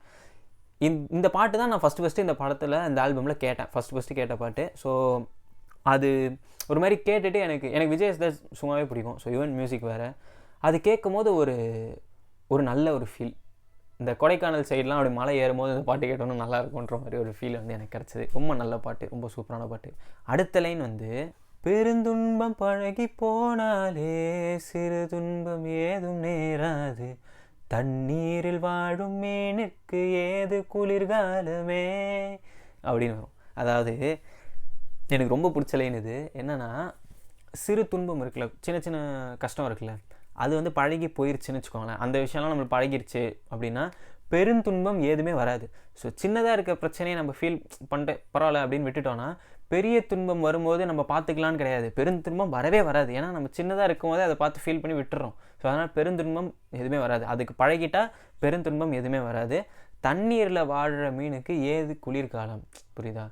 [SPEAKER 1] இந்த பாட்டு தான் நான் ஃபஸ்ட்டு இந்த படத்தில், இந்த ஆல்பமில் கேட்டேன், ஃபஸ்ட்டு கேட்ட பாட்டு. ஸோ அது ஒரு மாதிரி கேட்டுட்டு எனக்கு விஜய் யேசுதாஸ் சும்மாவே பிடிக்கும். ஸோ ஈவன் மியூசிக் வேறு, அது கேட்கும் போது ஒரு நல்ல ஒரு ஃபீல். இந்த கொடைக்கானல் சைட்லாம் அப்படி மலை ஏறும்போது இந்த பாட்டு கேட்டோன்னா நல்லா இருக்குன்ற மாதிரி ஒரு ஃபீல் வந்து எனக்கு கிடச்சிது. ரொம்ப நல்ல பாட்டு, ரொம்ப சூப்பரான பாட்டு. அடுத்த லைன் வந்து, பெருந்துன்பம் பழகி போனாலே சிறு துன்பம் ஏதும் நேராது, தண்ணீரில் வாழும் மீனுக்கு ஏது குளிர்காலமே அப்படின்னு வரும். அதாவது எனக்கு ரொம்ப பிடிச்ச லைன் இது. என்னென்னா, சிறு துன்பம் இருக்குல்ல, சின்ன சின்ன கஷ்டம் இருக்குல்ல, அது வந்து பழகி போயிடுச்சுன்னு வச்சுக்கோங்களேன். அந்த விஷயம்லாம் நம்மளுக்கு பழகிருச்சு அப்படின்னா பெருந்துன்பம் எதுவுமே வராது. ஸோ சின்னதாக இருக்க பிரச்சனையை நம்ம ஃபீல் பண்ணிட்டு பரவாயில்ல அப்படின்னு விட்டுட்டோன்னா, பெரிய துன்பம் வரும்போது நம்ம பார்த்துக்கலான்னு கிடையாது, பெருந்துன்பம் வரவே வராது. ஏன்னா நம்ம சின்னதாக இருக்கும் போதே அதை பார்த்து ஃபீல் பண்ணி விட்டுறோம். ஸோ அதனால் பெருந்துன்பம் எதுவுமே வராது. அதுக்கு பழகிட்டால் பெருந்துன்பம் எதுவுமே வராது. தண்ணீரில் வாழ்கிற மீனுக்கு ஏது குளிர்காலம், புரியுதா.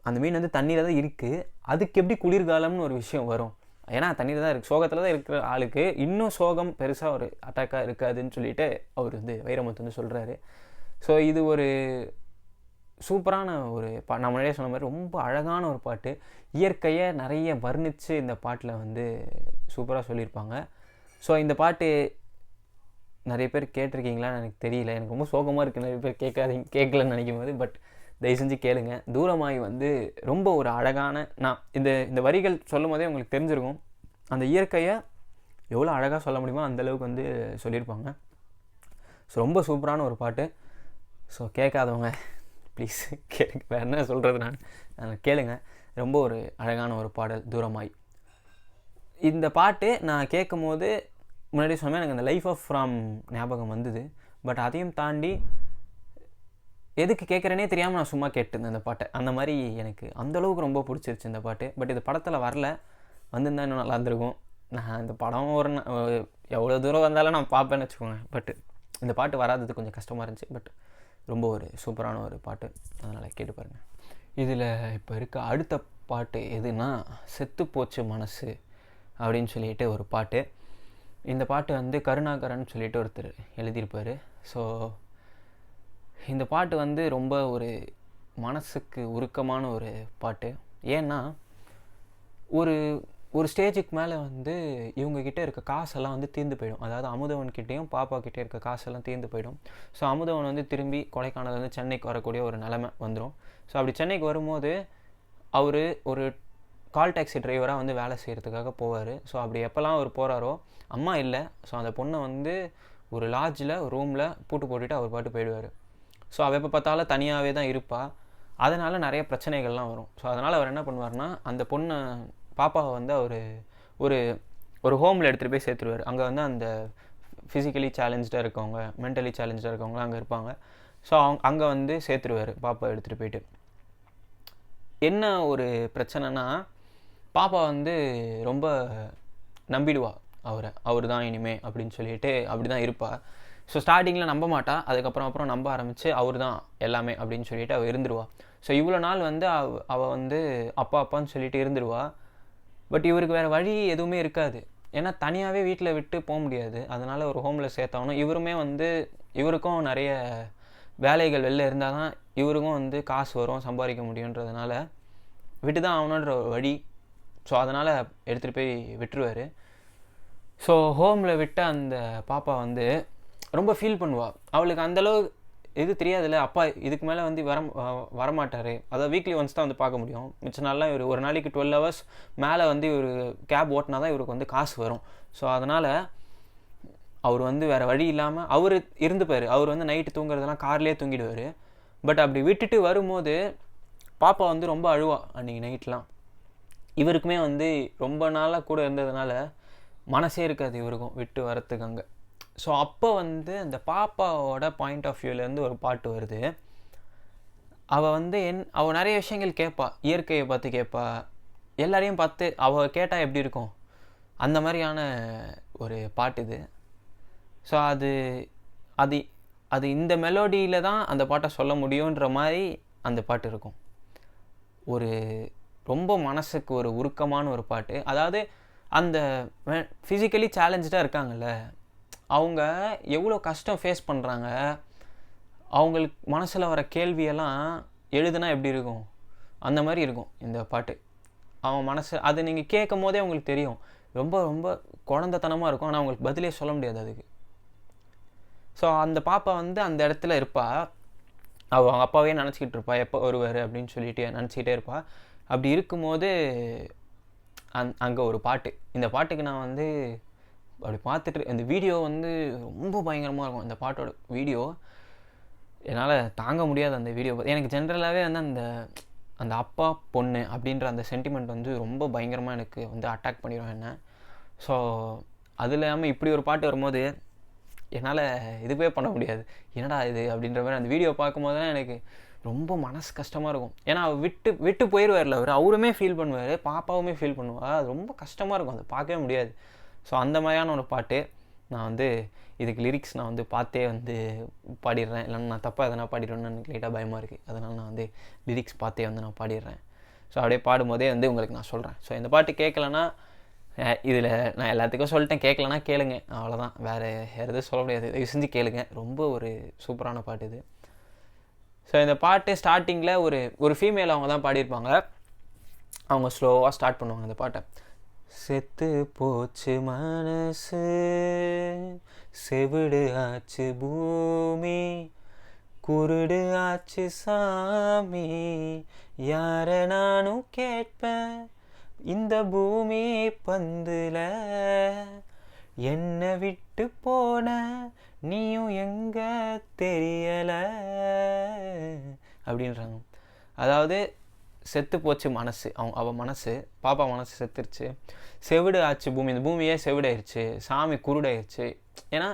[SPEAKER 1] அந்த மீன் வந்து தண்ணீரில் தான் இருக்குது, அதுக்கு எப்படி குளிர்காலம்னு ஒரு விஷயம் வரும். ஏன்னா தண்ணீர் தான் இருக்குது, சோகத்தில் தான் இருக்கிற ஆளுக்கு இன்னும் சோகம் பெருசாக ஒரு அட்டாக்காக இருக்காதுன்னு சொல்லிட்டு அவர் வந்து வைரமுத்து வந்து சொல்கிறாரு. ஸோ இது ஒரு சூப்பரான ஒரு நான் முன்னாடியே சொன்ன மாதிரி ரொம்ப அழகான ஒரு பாட்டு. இயற்கையை நிறைய வர்ணித்து இந்த பாட்டில் வந்து சூப்பராக சொல்லியிருப்பாங்க. ஸோ இந்த பாட்டு நிறைய பேர் கேட்டிருக்கீங்களான்னு எனக்கு தெரியல, எனக்கு ரொம்ப சோகமாக இருக்குது, நிறைய பேர் கேட்கலன்னு நினைக்கும் போது. பட் தயவு செஞ்சு கேளுங்க. தூரமாய் வந்து ரொம்ப ஒரு அழகான, நான் இந்த வரிகள் சொல்லும் போதே உங்களுக்கு தெரிஞ்சிருக்கும், அந்த இயற்கையை எவ்வளோ அழகாக சொல்ல முடியுமோ அந்தளவுக்கு வந்து சொல்லியிருப்பாங்க. ஸோ ரொம்ப சூப்பரான ஒரு பாட்டு. ஸோ கேட்காதவங்க ப்ளீஸ் கேளுங்க, வேறு என்ன சொல்கிறது, நான் கேளுங்க. ரொம்ப ஒரு அழகான ஒரு பாடல் தூரமாய். இந்த பாட்டு நான் கேட்கும் போது முன்னாடி சொன்னேன், எனக்கு அந்த லைஃப் ஆஃப் ஃப்ரம் ஞாபகம் வந்தது. பட் அதையும் தாண்டி எதுக்கு கேட்குறேனே தெரியாமல் நான் சும்மா கேட்டிருந்தேன் இந்த பாட்டை. அந்த மாதிரி எனக்கு அந்தளவுக்கு ரொம்ப பிடிச்சிருச்சு இந்த பாட்டு. பட் இது படத்தில் வரல, வந்திருந்தா இன்னும் நல்லா இருந்திருக்கும். நான் இந்த படம் எவ்வளோ தூரம் வந்தாலும் நான் பார்ப்பேன்னு வச்சுக்கோங்க. பட் இந்த பாட்டு வராதது கொஞ்சம் கஷ்டமாக இருந்துச்சு. பட் ரொம்ப ஒரு சூப்பரான ஒரு பாட்டு, அதனால் கேட்டு பாருங்கள். இதில் இப்போ இருக்க அடுத்த பாட்டு எதுனா, செத்து போச்சு மனசு அப்படின்னு சொல்லிட்டு ஒரு பாட்டு. இந்த பாட்டு வந்து கருணாகரன் சொல்லிட்டு ஒருத்தர் எழுதியிருப்பார். ஸோ இந்த பாட்டு வந்து ரொம்ப ஒரு மனசுக்கு உருக்கமான ஒரு பாட்டு. ஏன்னா ஒரு ஸ்டேஜுக்கு மேலே வந்து இவங்கக்கிட்ட இருக்க காசெல்லாம் வந்து தீர்ந்து போயிடும். அதாவது அமுதவன்கிட்டையும் பாப்பாக்கிட்டே இருக்க காசெல்லாம் தீர்ந்து போயிடும். ஸோ அமுதவன் வந்து திரும்பி கொடைக்கானல் வந்து சென்னைக்கு வரக்கூடிய ஒரு நிலைமை வந்துடும். ஸோ அப்படி சென்னைக்கு வரும்போது அவர் ஒரு கால் டாக்ஸி டிரைவராக வந்து வேலை செய்கிறதுக்காக போவார். ஸோ அப்படி எப்போல்லாம் அவர் போகிறாரோ, அம்மா இல்லை. ஸோ அந்த பொண்ணை வந்து ஒரு லாட்ஜில் ரூமில் பூட்டு போட்டுட்டு அவர் பாட்டு போயிடுவார். ஸோ அவள் எப்போ பார்த்தாலும் தனியாகவே தான் இருப்பாள். அதனால் நிறைய பிரச்சனைகள்லாம் வரும். ஸோ அதனால் அவர் என்ன பண்ணுவார்னா, அந்த பாப்பாவை வந்து அவர் ஒரு ஒரு ஹோமில் எடுத்துகிட்டு போய் சேர்த்துருவார். அங்கே வந்து அந்த ஃபிசிக்கலி சேலஞ்சாக இருக்கவங்க, மென்டலி சேலஞ்சாக இருக்கவங்களாம் அங்கே இருப்பாங்க. ஸோ அங்கே வந்து சேர்த்துருவார் பாப்பா எடுத்துகிட்டு போயிட்டு. என்ன ஒரு பிரச்சனைனா, பாப்பா வந்து ரொம்ப நம்பிடுவா அவர் தான் இனிமே அப்படின்னு சொல்லிட்டு அப்படி தான் இருப்பாள். ஸோ ஸ்டார்டிங்கில் நம்ப மாட்டா, அதுக்கப்புறம் நம்ப ஆரம்பித்து அவர் தான் எல்லாமே அப்படின்னு சொல்லிட்டு அவள் இருந்துருவா. ஸோ இவ்வளோ நாள் வந்து அவள் வந்து அப்பான்னு சொல்லிட்டு இருந்துருவா. பட் இவருக்கு வேறு வழி எதுவுமே இருக்காது. ஏன்னா தனியாகவே வீட்டில் விட்டு போக முடியாது. அதனால் ஒரு ஹோமில் சேர்த்தாகணும். இவருமே வந்து இவருக்கும் நிறைய வேலைகள் வெளில இருந்தால் தான் இவருக்கும் வந்து காசு வரும், சம்பாதிக்க முடியுன்றதுனால விட்டு தான் ஆகணுன்ற ஒரு வழி. ஸோ அதனால் எடுத்துகிட்டு போய் விட்டுருவார். ஸோ ஹோமில் விட்ட அந்த பாப்பா வந்து ரொம்ப ஃபீல் பண்ணுவாள். அவளுக்கு அந்தளவு இது தெரியாதுல்ல, அப்பா இதுக்கு மேலே வந்து வரமாட்டார். அதாவது வீக்லி ஒன்ஸ் தான் வந்து பார்க்க முடியும். மிச்ச நாள்லாம் இவர் ஒரு நாளைக்கு 12 hours மேலே வந்து இவர் கேப் ஓட்டினா தான் இவருக்கு வந்து காசு வரும். ஸோ அதனால் அவர் வந்து வேறு வழி இல்லாமல் அவர் இருந்துப்பார். அவர் வந்து நைட்டு தூங்குறதெல்லாம் கார்லேயே தூங்கிடுவார். பட் அப்படி விட்டுட்டு வரும்போது பாப்பா வந்து ரொம்ப அழுவா அன்றைக்கி நைட்லாம். இவருக்குமே வந்து ரொம்ப நாளாக கூட இருந்ததுனால மனசே இருக்காது இவருக்கும் விட்டு வரத்துக்கு அங்கே. ஸோ அப்போ வந்து அந்த பாப்பாவோட பாயிண்ட் ஆஃப் வியூலேருந்து ஒரு பாட்டு வருது. அவள் வந்து அவள் நிறைய விஷயங்கள் கேட்பா, இயற்கையை பார்த்து கேட்பா, எல்லாரையும் பார்த்து அவள் கேட்டால் எப்படி இருக்கும் அந்த மாதிரியான ஒரு பாட்டு இது. ஸோ அது அது அது இந்த மெலோடியில் தான் அந்த பாட்டை சொல்ல முடியுன்ற மாதிரி அந்த பாட்டு இருக்கும். ஒரு ரொம்ப மனசுக்கு ஒரு உருக்கமான ஒரு பாட்டு. அதாவது அந்த ஃபிசிக்கலி சேலஞ்சாக இருக்காங்கல்ல, அவங்க எவ்வளோ கஷ்டம் ஃபேஸ் பண்ணுறாங்க, அவங்களுக்கு மனசில் வர கேள்வியெல்லாம் எழுதுனா எப்படி இருக்கும் அந்த மாதிரி இருக்கும் இந்த பாட்டு. அவன் மனசு அது நீங்கள் கேட்கும் போதே அவங்களுக்கு தெரியும், ரொம்ப ரொம்ப குழந்தைத்தனமாக இருக்கும். ஆனால் அவங்களுக்கு பதிலே சொல்ல முடியாது அதுக்கு. ஸோ அந்த பாப்பா வந்து அந்த இடத்துல இருப்பாள். அவங்க அப்பாவே நினச்சிக்கிட்டு இருப்பாள், எப்போ வருவார் அப்படின்னு சொல்லிட்டு நினச்சிக்கிட்டே இருப்பாள். அப்படி இருக்கும்போது அங்கே ஒரு பாட்டு, இந்த பாட்டுக்கு நான் வந்து அப்படி பார்த்துட்டு இந்த வீடியோ வந்து ரொம்ப பயங்கரமாக இருக்கும். இந்த பாட்டோட வீடியோ என்னால் தாங்க முடியாது. அந்த வீடியோ எனக்கு ஜென்ரலாகவே வந்து அந்த அப்பா பொண்ணு அப்படின்ற அந்த சென்டிமெண்ட் வந்து ரொம்ப பயங்கரமாக எனக்கு வந்து அட்டாக் பண்ணிடும் என்ன. ஸோ அது இல்லாமல் இப்படி ஒரு பாட்டு வரும்போது என்னால் இதுவே பண்ண முடியாது. என்னடா இது அப்படின்ற மாதிரி அந்த வீடியோ பார்க்கும்போது தான் எனக்கு ரொம்ப மனசு கஷ்டமாக இருக்கும். ஏன்னா விட்டு போயிடுவார்ல அவருமே ஃபீல் பண்ணுவார், பாப்பாவுமே ஃபீல் பண்ணுவாள். அது ரொம்ப கஷ்டமாக இருக்கும், அதை பார்க்கவே முடியாது. ஸோ அந்த மாதிரியான ஒரு பாட்டு. நான் வந்து இதுக்கு லிரிக்ஸ் நான் வந்து பார்த்தே வந்து பாடிடுறேன், இல்லைன்னா நான் தப்பாக எதனா பாடிடுவேன்னு எனக்கு லைட்டாக பயமாக இருக்குது. அதனால் நான் வந்து லிரிக்ஸ் பார்த்தே வந்து நான் பாடிடுறேன். ஸோ அப்படியே பாடும்போதே வந்து உங்களுக்கு நான் சொல்கிறேன். ஸோ இந்த பாட்டு கேட்கலன்னா, இதில் நான் எல்லாத்துக்கும் சொல்லிட்டேன், கேட்கலன்னா கேளுங்க, அவ்வளோதான். வேறு எதுவும் சொல்ல முடியாது, தயவு செஞ்சு கேளுங்க. ரொம்ப ஒரு சூப்பரான பாட்டு இது. ஸோ இந்த பாட்டு ஸ்டார்டிங்கில் ஒரு ஃபீமேல் அவங்க தான் பாடியிருப்பாங்க. அவங்க ஸ்லோவாக ஸ்டார்ட் பண்ணுவாங்க இந்த பாட்டை. செத்து போச்சு மனசு, செவிடு ஆச்சு பூமி, குருடு ஆச்சு சாமி, யார நானும் கேட்பேன் இந்த பூமி பந்துல, என்னை விட்டு போன நீயும் எங்க தெரியல அப்படின்றாங்க. அதாவது செத்து போச்சு மனசு, அவள் மனசு, பாப்பா மனசு செத்துருச்சு. செவிடு ஆச்சு பூமி, இந்த பூமியே செவிடாயிருச்சு, சாமி குருடாயிருச்சு. ஏன்னா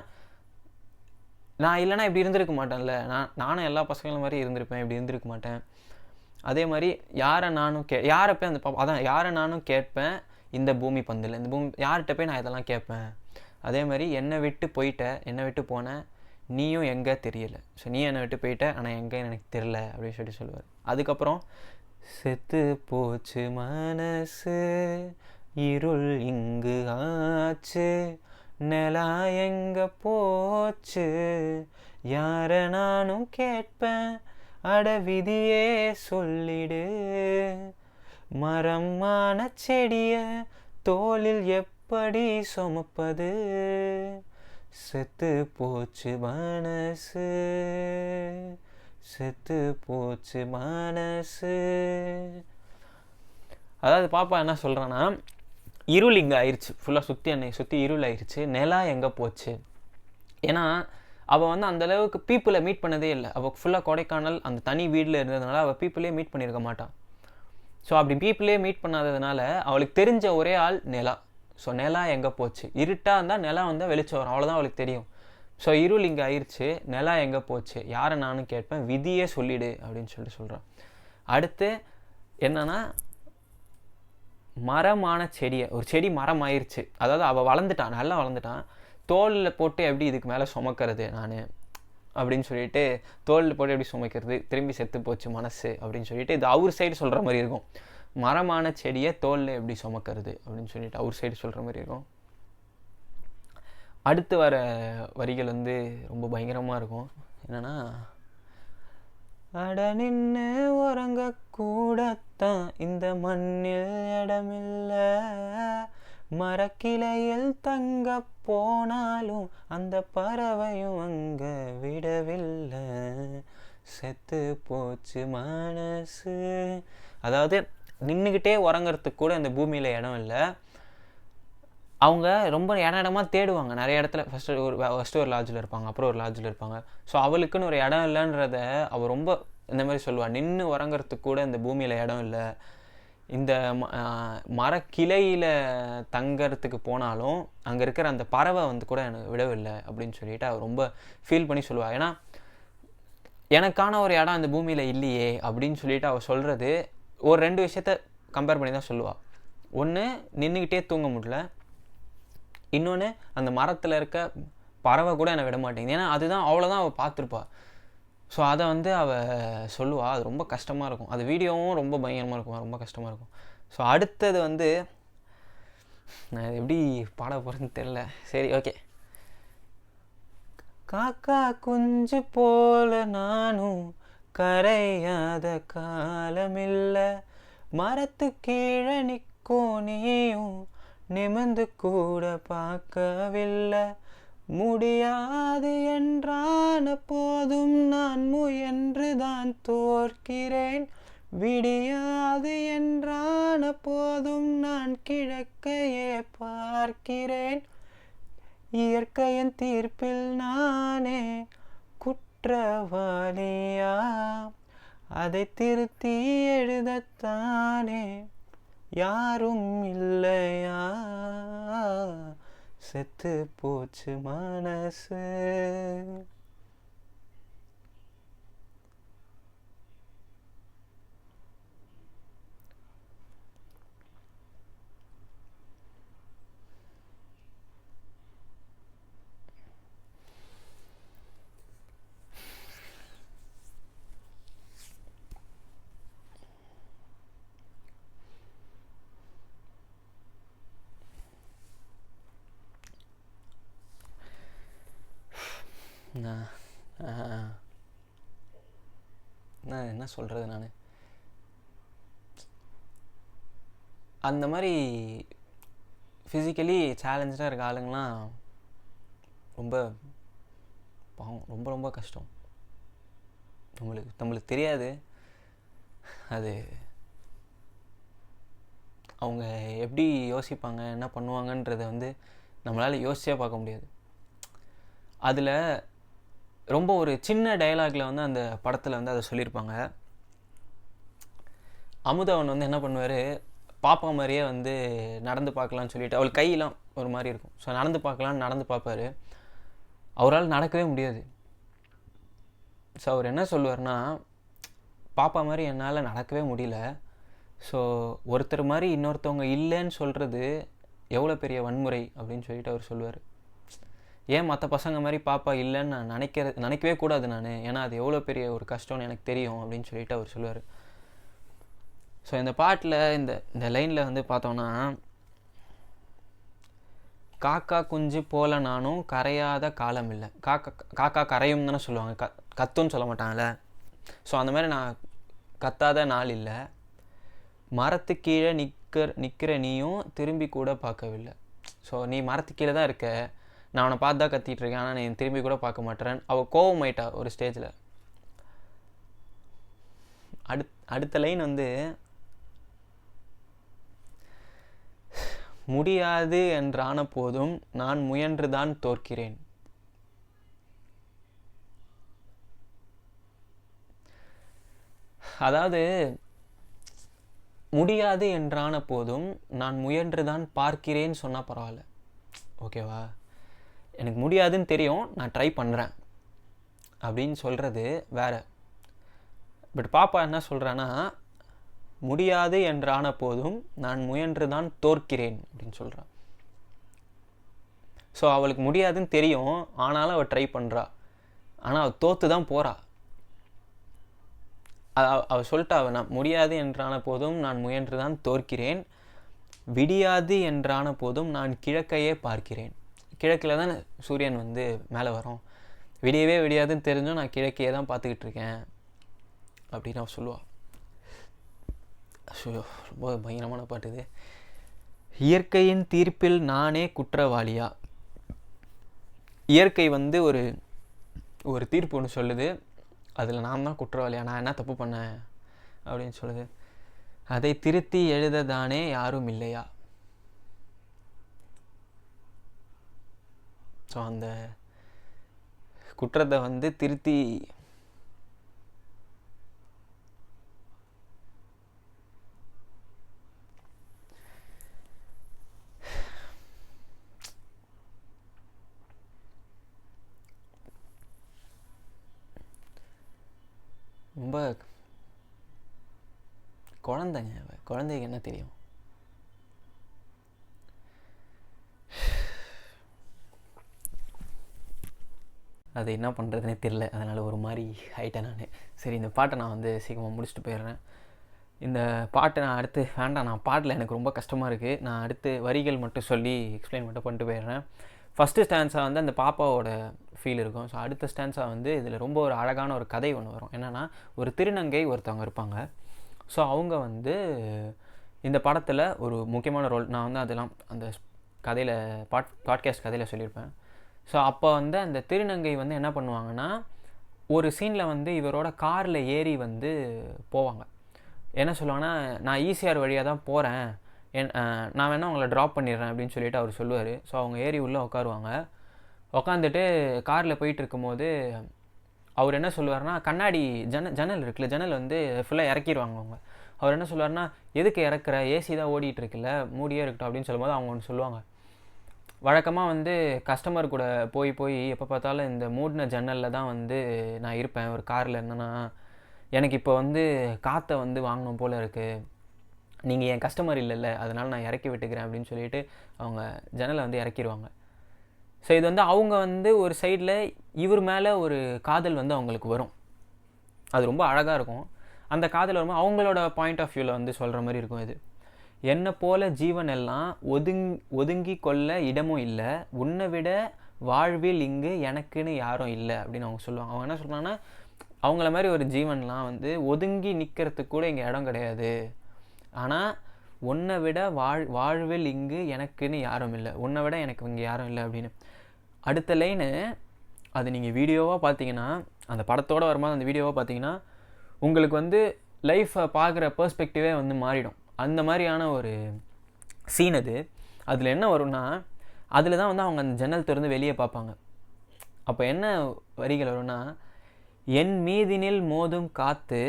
[SPEAKER 1] நான் இல்லைனா இப்படி இருந்திருக்க மாட்டேன்ல, நானும் எல்லா பசங்களும் மாதிரி இருந்திருப்பேன், இப்படி இருந்திருக்க மாட்டேன். அதே மாதிரி யாரை போய் அந்த பாப்பா அதான் யாரை நானும் கேட்பேன் இந்த பூமி பந்தில், இந்த பூமி யார்கிட்ட போய் நான் இதெல்லாம் கேட்பேன். அதே மாதிரி என்னை விட்டு போனேன் நீயும் எங்கே தெரியல. ஸோ நீ என்னை விட்டு போயிட்ட, ஆனால் எங்கே எனக்கு தெரில அப்படின்னு சொல்லுவார். அதுக்கப்புறம் செத்து போச்சு மனசு, இருள் இங்கு ஆச்சு, நிலா எங்க போச்சு, யார நானும் கேட்பேன் அட விதியே சொல்லிடு, மரமான செடிய தோளில் எப்படி சுமப்பது, செத்து போச்சு மனசு, செத்து போச்சு மனசு. அதாவது பாப்பா என்ன சொல்கிறான்னா, இருள் இங்கே ஆயிடுச்சு, ஃபுல்லாக என்னை சுற்றி இருள் ஆயிடுச்சு, நிலா எங்கே போச்சு, ஏன்னா அவள் வந்து அந்தளவுக்கு பீப்புளை மீட் பண்ணதே இல்லை. அவள் ஃபுல்லாக கொடைக்கானல் அந்த தனி வீட்டில் இருந்ததுனால அவள் பீப்புளே மீட் பண்ணியிருக்க மாட்டான். ஸோ அப்படி பீப்புளே மீட் பண்ணாததுனால அவளுக்கு தெரிஞ்ச ஒரே ஆள் நிலா. ஸோ நிலா எங்கே போச்சு, இருட்டாக இருந்தால் நிலா வந்தால் வெளிச்சம் வரும், அவ்வளோதான் அவளுக்கு தெரியும். ஸோ இருள் இங்கே ஆயிடுச்சு, நிலா எங்கே போச்சு, யாரை நானும் கேட்பேன், விதியே சொல்லிடு அப்படின்னு சொல்கிறான். அடுத்து என்னன்னா, மரமான செடியை, ஒரு செடி மரம் ஆயிடுச்சு, அதாவது அவள் வளர்ந்துட்டான், நல்லா வளர்ந்துட்டான், தோலில் போட்டு எப்படி இதுக்கு மேலே சுமக்கிறது நான் அப்படின்னு சொல்லிட்டு, தோலில் போட்டு எப்படி சுமைக்கிறது, திரும்பி செத்து போச்சு மனசு அப்படின்னு சொல்லிட்டு இது அவர் சைடு சொல்கிற மாதிரி இருக்கும். மரமான செடியை தோலில் எப்படி சுமக்கிறது அப்படின்னு சொல்லிட்டு அவர் சைடு சொல்கிற மாதிரி இருக்கும். அடுத்து வர வரிகள் வந்து ரொம்ப பயங்கரமாக இருக்கும். என்னென்னா, அட நின்று உறங்க கூடத்தான் இந்த மண்ணில் இடமில்லை, மரக்கிளையில் தங்க போனாலும் அந்த பறவையும் அங்க விடவில்லை, செத்து போச்சு மனசு. அதாவது நின்றுக்கிட்டே உறங்கிறதுக்கு கூட இந்த பூமியில் இடம் இல்லை. அவங்க ரொம்ப இடமா தேடுவாங்க நிறைய இடத்துல. ஃபஸ்ட்டு ஒரு லாட்ஜில் இருப்பாங்க, அப்புறம் ஒரு லாட்ஜில் இருப்பாங்க. ஸோ அவளுக்குன்னு ஒரு இடம் இல்லைன்றத அவள் ரொம்ப இந்த மாதிரி சொல்லுவாள். நின்று உறங்கிறதுக்கு கூட இந்த பூமியில் இடம் இல்லை, இந்த மரக்கிளையில் தங்கிறதுக்கு போனாலும் அங்கே இருக்கிற அந்த பறவை வந்து கூட எனக்கு விடவில்லை அப்படின்னு சொல்லிட்டு அவள் ரொம்ப ஃபீல் பண்ணி சொல்லுவாள். ஏன்னா எனக்கான ஒரு இடம் அந்த பூமியில் இல்லையே அப்படின்னு சொல்லிட்டு அவள் சொல்கிறது ஒரு 2 விஷயத்த கம்பேர் பண்ணி தான் சொல்லுவாள். ஒன்று, நின்றுக்கிட்டே தூங்க முடியல, இன்னொன்று அந்த மரத்தில் இருக்க பறவை கூட என்னை விட மாட்டேங்குது. ஏன்னா அதுதான், அவ்வளோதான் அவள் பார்த்துருப்பா. ஸோ அதை வந்து அவள் சொல்லுவாள். அது ரொம்ப கஷ்டமாக இருக்கும். அது வீடியோவும் ரொம்ப பயங்கரமாக இருக்கும், ரொம்ப கஷ்டமாக இருக்கும். ஸோ அடுத்தது வந்து நான் இது எப்படி பாட போகிறேன்னு தெரில. சரி, ஓகே. காக்கா குஞ்சு போல நானும் கரையாத காலமில்லை, மரத்து கீழே நிற்கோ நீயும் நிமிர்ந்து கூட பார்க்கவில்லை, முடியாது என்றான போதும் நான் முயன்றுதான் தோற்கிறேன், விடியாது என்றான போதும் நான் கிழக்கையே பார்க்கிறேன், இயற்கையின் தீர்ப்பில் நானே குற்றவாளியா, அதை திருத்தி எழுதத்தானே யாரும் இல்லையா, செத்து போச்சு மனசு. நான் என்ன சொல்கிறது, நான் அந்த மாதிரி ஃபிசிக்கலி சேலஞ்சாக இருக்க ஆளுங்களாம் ரொம்ப பாவம், ரொம்ப ரொம்ப கஷ்டம். நம்மளுக்கு தெரியாது அது அவங்க எப்படி யோசிப்பாங்க, என்ன பண்ணுவாங்கன்றதை வந்து நம்மளால் யோசிச்சே பார்க்க முடியாது. அதில் ரொம்ப ஒரு சின்ன டயலாகில் வந்து அந்த படத்தில் வந்து அதை சொல்லியிருப்பாங்க. அமுதவன் வந்து என்ன பண்ணுவார், பாப்பா மாதிரியே வந்து நடந்து பார்க்கலான்னு சொல்லிட்டு, அவள் கையெல்லாம் ஒரு மாதிரி இருக்கும், ஸோ நடந்து பார்க்கலான்னு நடந்து பார்ப்பார். அவரால் நடக்கவே முடியாது. ஸோ அவர் என்ன சொல்லுவார்னா, பாப்பா மாதிரி என்னால் நடக்கவே முடியல, ஸோ ஒருத்தர் மாதிரி இன்னொருத்தவங்க இல்லைன்னு சொல்கிறது எவ்வளோ பெரிய வன்முறை அப்படின்னு சொல்லிட்டு அவர் சொல்லுவார். ஏன் மற்ற பசங்க மாதிரி பாப்பா இல்லைன்னு நான் நினைக்கவே கூடாது நான், ஏன்னா அது எவ்வளோ பெரிய ஒரு கஷ்டம்னு எனக்கு தெரியும் அப்படின்னு சொல்லிட்டு அவர் சொல்லுவார். ஸோ இந்த பாட்டில் இந்த லைனில் வந்து பார்த்தோன்னா, காக்கா குஞ்சு போல நானும் கரையாத காலம் இல்லை. காக்கா கரையும் தானே சொல்லுவாங்க, கத்துன்னு சொல்ல மாட்டாங்கல்ல. ஸோ அந்த மாதிரி நான் கத்தாத நாள் இல்லை, மரத்து கீழே நிற்கிற நீயும் திரும்பி கூட பார்க்கவில்லை. ஸோ நீ மரத்து கீழே தான் இருக்க, நான் அவனை பார்த்து தான் கத்திட்டு இருக்கேன், ஆனால் நீ திரும்பி கூட பார்க்க மாட்டேறேன். அவள் கோவமாயிட்டா ஒரு ஸ்டேஜில். அடுத்த லைன் வந்து, முடியாது என்றான போதும் நான் முயன்றுதான் தோற்கிறேன். அதாவது முடியாது என்றான போதும் நான் முயன்று தான் பார்க்கிறேன்னு சொன்னால் பரவாயில்ல, ஓகேவா? எனக்கு முடியாதுன்னு தெரியும், நான் ட்ரை பண்ணுறேன் அப்படின்னு சொல்கிறது வேறு. பட் பாப்பா என்ன சொல்கிறான்னா, முடியாது என்றான போதும் நான் முயன்று தான் தோற்கிறேன் அப்படின்னு சொல்கிறான். ஸோ அவளுக்கு முடியாதுன்னு தெரியும், ஆனாலும் அவள் ட்ரை பண்ணுறா. ஆனால் அவள் தோற்று தான் போகிறா. அவள் சொல்லிட்டா, நான் முடியாது என்றான போதும் நான் முயன்று தான் தோற்கிறேன், விடியாது என்றான போதும் நான் கிழக்கையே பார்க்கிறேன். கிழக்கில் தான் சூரியன் வந்து மேலே வரும், விடியவே விடியாதுன்னு தெரிஞ்சும் நான் கிழக்கையே தான் பார்த்துக்கிட்டு இருக்கேன் அப்படின்னு அவள் சொல்லுவாள். ரொம்ப பயங்கரமான பாட்டு இது. இயற்கையின் தீர்ப்பில் நானே குற்றவாளியா? இயற்கை வந்து ஒரு ஒரு தீர்ப்பு ஒன்று சொல்லுது, அதில் நான் தான் குற்றவாளியா, நான் என்ன தப்பு பண்ணேன் அப்படின்னு சொல்லுது. அதை திருத்தி எழுத தானே யாரும் இல்லையா? ஸோ அந்த குற்றத்தை வந்து திருத்தி ரொம்ப குழந்தைக்கு என்ன தெரியும்? அது என்ன பண்ணுறதுனே தெரில, அதனால் ஒரு மாதிரி ஆகிட்டேன் நான். சரி, இந்த பாட்டை நான் வந்து சீக்கிரமாக முடிச்சுட்டு போயிடுறேன். இந்த பாட்டை நான் அடுத்து வேண்டாம், நான் பாட்டில் எனக்கு ரொம்ப கஷ்டமாக இருக்குது, நான் அடுத்து வரிகள் மட்டும் சொல்லி எக்ஸ்பிளைன் மட்டும் பண்ணிட்டு போயிடுறேன். ஃபஸ்ட்டு ஸ்டான்ஸாக வந்து அந்த பாப்பாவோட ஃபீல் இருக்கும். ஸோ அடுத்த ஸ்டான்ஸாக வந்து இதில் ரொம்ப ஒரு அழகான ஒரு கதை ஒன்று வரும். என்னென்னா, ஒரு திருநங்கை ஒருத்தவங்க இருப்பாங்க. ஸோ அவங்க வந்து இந்த படத்தில் ஒரு முக்கியமான ரோல். நான் வந்து அதெல்லாம் அந்த கதையில் பாட்காஸ்ட் கதையில் சொல்லியிருப்பேன். ஸோ அப்போ வந்து அந்த திருநங்கை வந்து என்ன பண்ணுவாங்கன்னா, ஒரு சீனில் வந்து இவரோட காரில் ஏறி வந்து போவாங்க. என்ன சொல்லுவாங்கன்னா, நான் ஈசிஆர் வழியாக தான் போகிறேன், நான் வேணால் அவங்கள ட்ராப் பண்ணிடுறேன் அப்படின்னு சொல்லிட்டு அவர் சொல்லுவார். ஸோ அவங்க ஏறி உள்ளே உட்காருவாங்க. உட்காந்துட்டு காரில் போயிட்டு இருக்கும்போது அவர் என்ன சொல்லுவார்னா, கண்ணாடி ஜன்னல் இருக்குல்ல, ஜன்னல் வந்து ஃபுல்லாக இறக்கிடுவாங்க அவங்க. அவர் என்ன சொல்லுவார்னா, எதுக்கு இறக்குற, ஏசி தான் ஓடிட்டு இருக்குல்ல, மூடியே இருக்கட்டும் அப்படின்னு சொல்லும்போது அவங்க ஒன்று சொல்லுவாங்க. வழக்கமாக வந்து கஸ்டமர் கூட போய் எப்போ பார்த்தாலும் இந்த மூடின ஜன்னலில் தான் வந்து நான் இருப்பேன் ஒரு காரில் இருந்தேன்னா, எனக்கு இப்போ வந்து காற்றை வந்து வாங்கணும் போல் இருக்குது, நீங்கள் என் கஸ்டமர் இல்லைல்ல, அதனால் நான் இறக்கி விட்டுக்கிறேன் அப்படின்னு சொல்லிட்டு அவங்க ஜன்னலை வந்து இறக்கிடுவாங்க. ஸோ இது வந்து அவங்க வந்து ஒரு சைடில் இவர் மேலே ஒரு காதல் வந்து அவங்களுக்கு வரும். அது ரொம்ப அழகாக இருக்கும். அந்த காதல் வரும்போது அவங்களோட பாயிண்ட் ஆஃப் வியூவில் வந்து சொல்கிற மாதிரி இருக்கும். இது என்னை போல ஜீவன் எல்லாம் ஒதுங்கி கொள்ள இடமும் இல்லை, உன்னை விட வாழ்வில் இங்கு எனக்குன்னு யாரும் இல்லை அப்படின்னு அவங்க சொல்லுவாங்க. அவங்க என்ன சொல்கிறாங்கன்னா, அவங்கள மாதிரி ஒரு ஜீவன்லாம் வந்து ஒதுங்கி நிற்கிறதுக்கு கூட இங்கே இடம் கிடையாது, ஆனால் உன்னை விட வாழ்வில் இங்கு எனக்குன்னு யாரும் இல்லை, உன்னை விட எனக்கு இங்கே யாரும் இல்லை அப்படின்னு. அடுத்த லைனு அது நீங்கள் வீடியோவாக பார்த்தீங்கன்னா, அந்த படத்தோடு வரும்போது அந்த வீடியோவாக பார்த்தீங்கன்னா உங்களுக்கு வந்து லைஃப்பை பார்க்குற பெர்ஸ்பெக்டிவே வந்து மாறிடும். அந்த மாதிரியான ஒரு சீன் அது. அதில் என்ன வரும்னா, அதில் தான் வந்து அவங்க அந்த ஜன்னல் திறந்து வெளியே பார்ப்பாங்க. அப்போ என்ன வரிகள் வரும்னா, என் மீதினில் மோதும் காற்று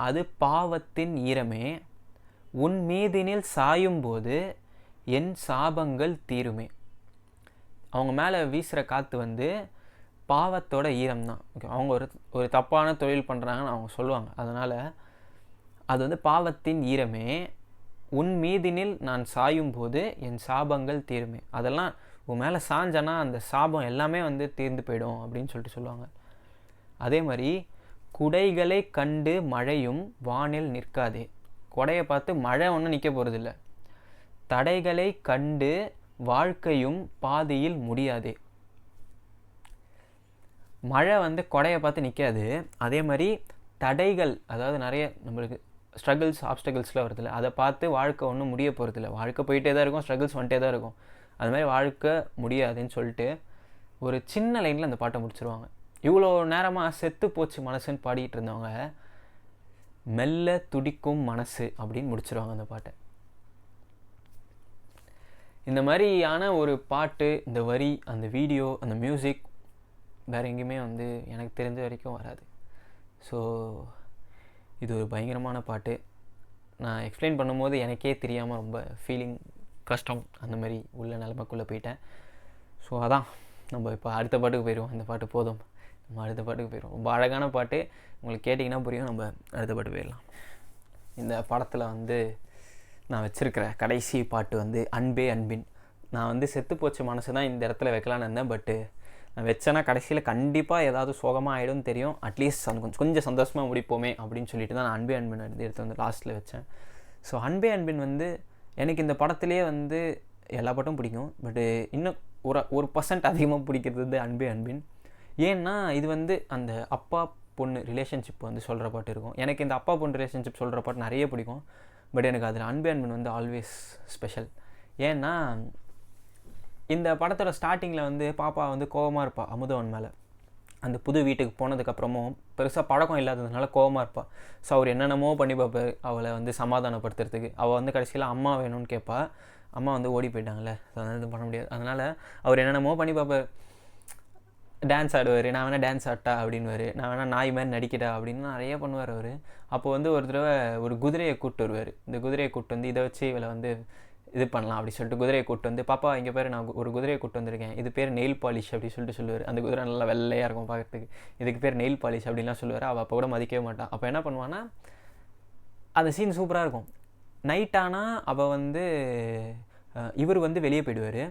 [SPEAKER 1] அது பாவத்தின் ஈரமே, உன் மீதினில் சாயும் போது என் சாபங்கள் தீருமே. அவங்க மேலே வீசுகிற காற்று வந்து பாவத்தோட ஈரம்தான். ஓகே, அவங்க ஒரு தப்பான தொழில் பண்ணுறாங்கன்னு அவங்க சொல்லுவாங்க. அதனால் அது வந்து பாவத்தின் ஈரமே, உன் மீதினில் நான் சாயும் போது என் சாபங்கள் தீருமே. அதெல்லாம் உன் மேலே சாஞ்சனா அந்த சாபம் எல்லாமே வந்து தீர்ந்து போயிடும் அப்படின்னு சொல்லிட்டு சொல்லுவாங்க. அதே மாதிரி குடைகளை கண்டு மழையும் வானில் நிற்காதே. கொடையை பார்த்து மழை ஒன்றும் நிற்க போகிறதில்ல. தடைகளை கண்டு வாழ்க்கையும் பாதியில் முடியாதே. மழை வந்து கொடையை பார்த்து நிற்காது. அதே மாதிரி தடைகள், அதாவது நிறைய நம்மளுக்கு ஸ்ட்ரகிள்ஸ் ஆப்ஸ்டகிள்ஸ்லாம் வருதில்ல, அதை பார்த்து வாழ்க்கை ஒன்றும் முடிய போகிறதில்ல. வாழ்க்கை போயிட்டே தான் இருக்கும், ஸ்ட்ரகிள்ஸ் வந்துட்டே தான் இருக்கும். அது மாதிரி வாழ்க்கை முடியாதுன்னு சொல்லிட்டு ஒரு சின்ன லைனில் அந்த பாட்டை முடிச்சிருவாங்க. இவ்வளோ நேரமாக செத்து போச்சு மனசுன்னு பாடிக்கிட்டு இருந்தவங்க மெல்ல துடிக்கும் மனசு அப்படின்னு முடிச்சிருவாங்க அந்த பாட்டை. இந்த மாதிரியான ஒரு பாட்டு, இந்த வரி, அந்த வீடியோ, அந்த மியூசிக் வேறு எங்கேயுமே வந்து எனக்கு தெரிஞ்ச வரைக்கும் வராது. ஸோ இது ஒரு பயங்கரமான பாட்டு. நான் எக்ஸ்பிளைன் பண்ணும்போது எனக்கே தெரியாமல் ரொம்ப ஃபீலிங் கஷ்டம் அந்த மாதிரி உள்ள நிலமைக்குள்ளே போயிட்டேன். ஸோ அதான் நம்ம இப்போ அடுத்த பாட்டுக்கு போயிடுவோம். இந்த பாட்டு போதும், நம்ம அடுத்த பாட்டுக்கு போயிடுவோம். ரொம்ப அழகான பாட்டு, உங்களுக்கு கேட்டிங்கன்னா புரியும். நம்ம அடுத்த பாட்டு போயிடலாம். இந்த படத்தில் வந்து நான் வச்சுருக்கிற கடைசி பாட்டு வந்து அன்பே அன்பின். நான் வந்து செத்து போச்ச மனசு தான் இந்த இடத்துல வைக்கலான்னு இருந்தேன். பட்டு நான் வச்சேன்னா கடைசியில் கண்டிப்பாக ஏதாவது சோகமாக ஆகிடும் தெரியும். அட்லீஸ்ட் அது கொஞ்சம் சந்தோஷமாக முடிப்போமே அப்படின்னு சொல்லிட்டு தான் நான் அன்பே அன்பின் எடுத்து வந்து லாஸ்ட்டில் வச்சேன். ஸோ அன்பே அன்பின் வந்து எனக்கு இந்த படத்துலேயே வந்து எல்லா பாட்டும் பிடிக்கும். பட்டு இன்னும் ஒரு பர்சன்ட் அதிகமாக பிடிக்கிறது வந்து அன்பே அன்பின். ஏன்னா இது வந்து அந்த அப்பா பொண்ணு ரிலேஷன்ஷிப் வந்து சொல்கிற பாட்டு இருக்கும். எனக்கு இந்த அப்பா பொண்ணு ரிலேஷன்ஷிப் சொல்கிற பாட்டு நிறைய பிடிக்கும். பட் எனக்கு அதில் அன்பே அன்பின் வந்து ஆல்வேஸ் ஸ்பெஷல். ஏன்னா இந்த படத்தோட ஸ்டார்டிங்கில் வந்து பாப்பா வந்து கோவமாக இருப்பாள் அமுதவன் மேலே. அந்த புது வீட்டுக்கு போனதுக்கப்புறமும் பெருசாக பழக்கம் இல்லாததுனால கோவமாக இருப்பாள். ஸோ அவர் என்னென்னமோ பண்ணி பார்ப்பார் அவளை வந்து சமாதானப்படுத்துறதுக்கு. அவள் வந்து கடைசியில் அம்மா வேணும்னு கேட்பா. அம்மா வந்து ஓடி போயிட்டாங்களே, அதனால் இது பண்ண முடியாது. அதனால் அவர் என்னென்னமோ பண்ணி பார்ப்பார். டான்ஸ் ஆடுவார், நான் வேணால் டான்ஸ் ஆட்டா அப்படின்வார், நான் வேணால் நாய் மாதிரி நடிக்கிட்டா அப்படின்னு நிறைய பண்ணுவார் அவர். அப்போ வந்து ஒரு தடவை ஒரு குதிரையை கூப்பிட்டு வருவார். இந்த குதிரையை கூப்பிட்டு வந்து இதை வச்சு இவளை வந்து இது பண்ணலாம் அப்படி சொல்லிட்டு குதிரையை கூப்பிட்டு வந்து, பாப்பா இங்கே பேர் நான் ஒரு குதிரையை கூப்பிட்டு வந்திருக்கேன், இது பேர் நெயில் பாலிஷ் அப்படி சொல்லிட்டு சொல்லுவார். அந்த குதிரை நல்லா வெள்ளையாக இருக்கும் பார்க்குறதுக்கு, இதுக்கு பேர் நெயில் பாலிஷ் அப்படின்லாம் சொல்லுவார். அவள் அப்போ கூட மதிக்கவே மாட்டான். அப்போ என்ன பண்ணுவான்னா, அந்த சீன் சூப்பராக இருக்கும். நைட் ஆனால் அவள் வந்து இவர் வந்து வெளியே போயிடுவார்.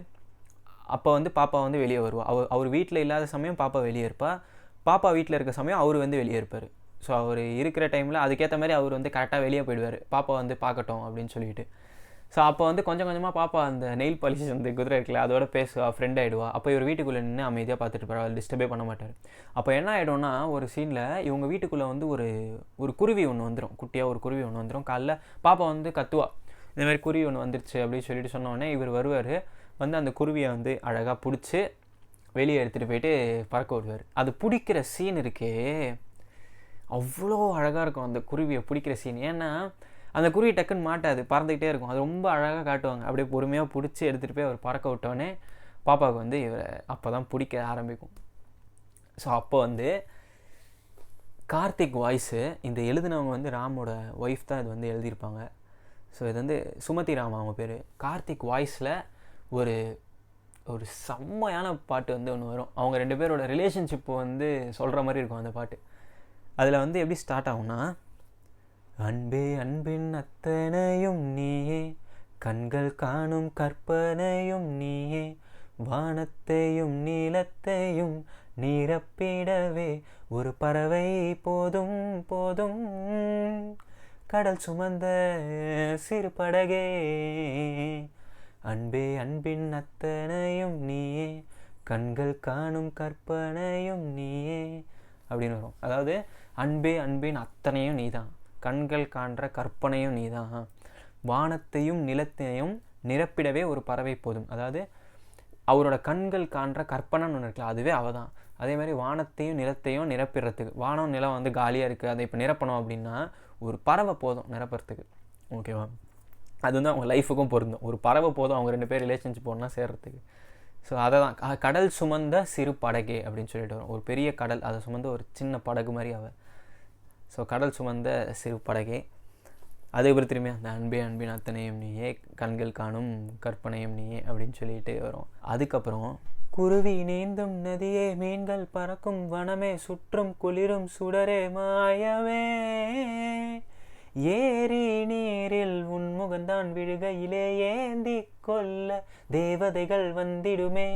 [SPEAKER 1] அப்போ வந்து பாப்பா வந்து வெளியே வருவாள். அவர் வீட்டில் இல்லாத சமயம் பாப்பா வெளியே இருப்பாள். பாப்பா வீட்டில் இருக்க சமயம் அவர் வந்து வெளியே இருப்பார். ஸோ அவர் இருக்கிற டைமில் அதுக்கேற்ற மாதிரி அவர் வந்து கரெக்டாக வெளியே போயிடுவார், பாப்பா வந்து பார்க்கட்டும் அப்படின்னு சொல்லிட்டு. ஸோ அப்போ வந்து கொஞ்சம் கொஞ்சமாக பாப்பா அந்த நெயில் பாலிஷ் வந்து குதிரை இருக்குல்ல அதோட பேசுவா, ஃப்ரெண்ட் ஆகிடுவா. அப்போ இவர் வீட்டுக்குள்ளே நின்று அமைதியாக பார்த்துட்டு போகிறாள், டிஸ்டர்பே பண்ண மாட்டார். அப்போ என்ன ஆகிடும்னா, ஒரு சீனில் இவங்க வீட்டுக்குள்ளே வந்து ஒரு குருவி ஒன்று வந்துடும், குட்டியாக ஒரு குருவி ஒன்று வந்துடும். காலைல பாப்பா வந்து கத்துவா, இந்த மாதிரி குருவி ஒன்று வந்துருச்சு அப்படின்னு சொல்லிட்டு சொன்னோடனே இவர் வருவார். வந்து அந்த குருவியை வந்து அழகாக பிடிச்சி வெளியே எடுத்துகிட்டு போயிட்டு பறக்க விடுவார். அது பிடிக்கிற சீன் இருக்கே அவ்வளோ அழகாக இருக்கும், அந்த குருவியை பிடிக்கிற சீன். ஏன்னா அந்த குருவி டக்குன்னு மாட்டாது, பறந்துக்கிட்டே இருக்கும். அது ரொம்ப அழகாக காட்டுவாங்க. அப்படியே பொறுமையாக பிடிச்சி எடுத்துகிட்டு போய் அவர் பறக்க விட்டோடனே பாப்பாவுக்கு வந்து இவரை அப்போ தான் பிடிக்க ஆரம்பிக்கும். ஸோ அப்போ வந்து கார்த்திக் வாய்ஸு, இந்த எழுதினவங்க வந்து ராமோட ஒய்ஃப் தான் இது வந்து எழுதியிருப்பாங்க. ஸோ இது வந்து சுமதி ராம் அவங்க பேர். கார்த்திக் வாய்ஸில் ஒரு செம்மையான பாட்டு வந்து ஒன்று வரும். அவங்க ரெண்டு பேரோட ரிலேஷன்ஷிப்பு வந்து சொல்கிற மாதிரி இருக்கும் அந்த பாட்டு. அதில் வந்து எப்படி ஸ்டார்ட் ஆகும்னா, அன்பே அன்பின் அத்தனையும் நீயே, கண்கள் காணும் கற்பனையும் நீயே, வானத்தையும் நீலத்தையும் நிரப்பிடவே ஒரு பறவை போதும் போதும், கடல் சுமந்த சிறு படகே, அன்பே அன்பின் அத்தனையும் நீயே, கண்கள் காணும் கற்பனையும் நீயே அப்படின்னு வரும். அதாவது அன்பே அன்பின் அத்தனையும் நீ தான், கண்கள் காண்ற கற்பனையும் நீ தான், வானத்தையும் நிலத்தையும் நிரப்பிடவே ஒரு பறவை போதும். அதாவது அவரோட கண்கள் காண்ற கற்பனைன்னு ஒன்று இருக்குல்ல, அதுவே அவள் தான். அதே மாதிரி வானத்தையும் நிலத்தையும் நிரப்பிடுறதுக்கு, வானம் நிலம் வந்து காலியாக இருக்குது, அதை இப்போ நிரப்பணும் அப்படின்னா ஒரு பறவை போதும் நிரப்புறதுக்கு. ஓகேவா? அது வந்து அவங்க லைஃபுக்கும் பொருந்தும். ஒரு பறவை போதும் அவங்க ரெண்டு பேர் ரிலேஷன்ஷிப் ஒன்றா சேர்கிறதுக்கு. ஸோ அதை தான் கடல் சுமந்த சிறு படகே அப்படின்னு சொல்லிட்டு வரும். ஒரு பெரிய கடல், அதை சுமந்த ஒரு சின்ன படகு மாதிரி அவள். ஸோ கடல் சுமந்த சிறு படகே. அதுக்கப்புறம் திரும்பி அந்த அன்பே அன்பின் அத்தனையும் நீயே, கண்கள் காணும் கற்பனையும் நீயே அப்படின்னு சொல்லிட்டு வரும். அதுக்கப்புறம் குருவி நீந்தும் நதியே, மீன்கள் பறக்கும் வனமே, சுற்றும் குளிரும் சுடரே மாயமே, ஏரி நீரில் உன்முகந்தான் விழுகையிலே ஏந்தி கொள்ள தேவதைகள் வந்திடுமே,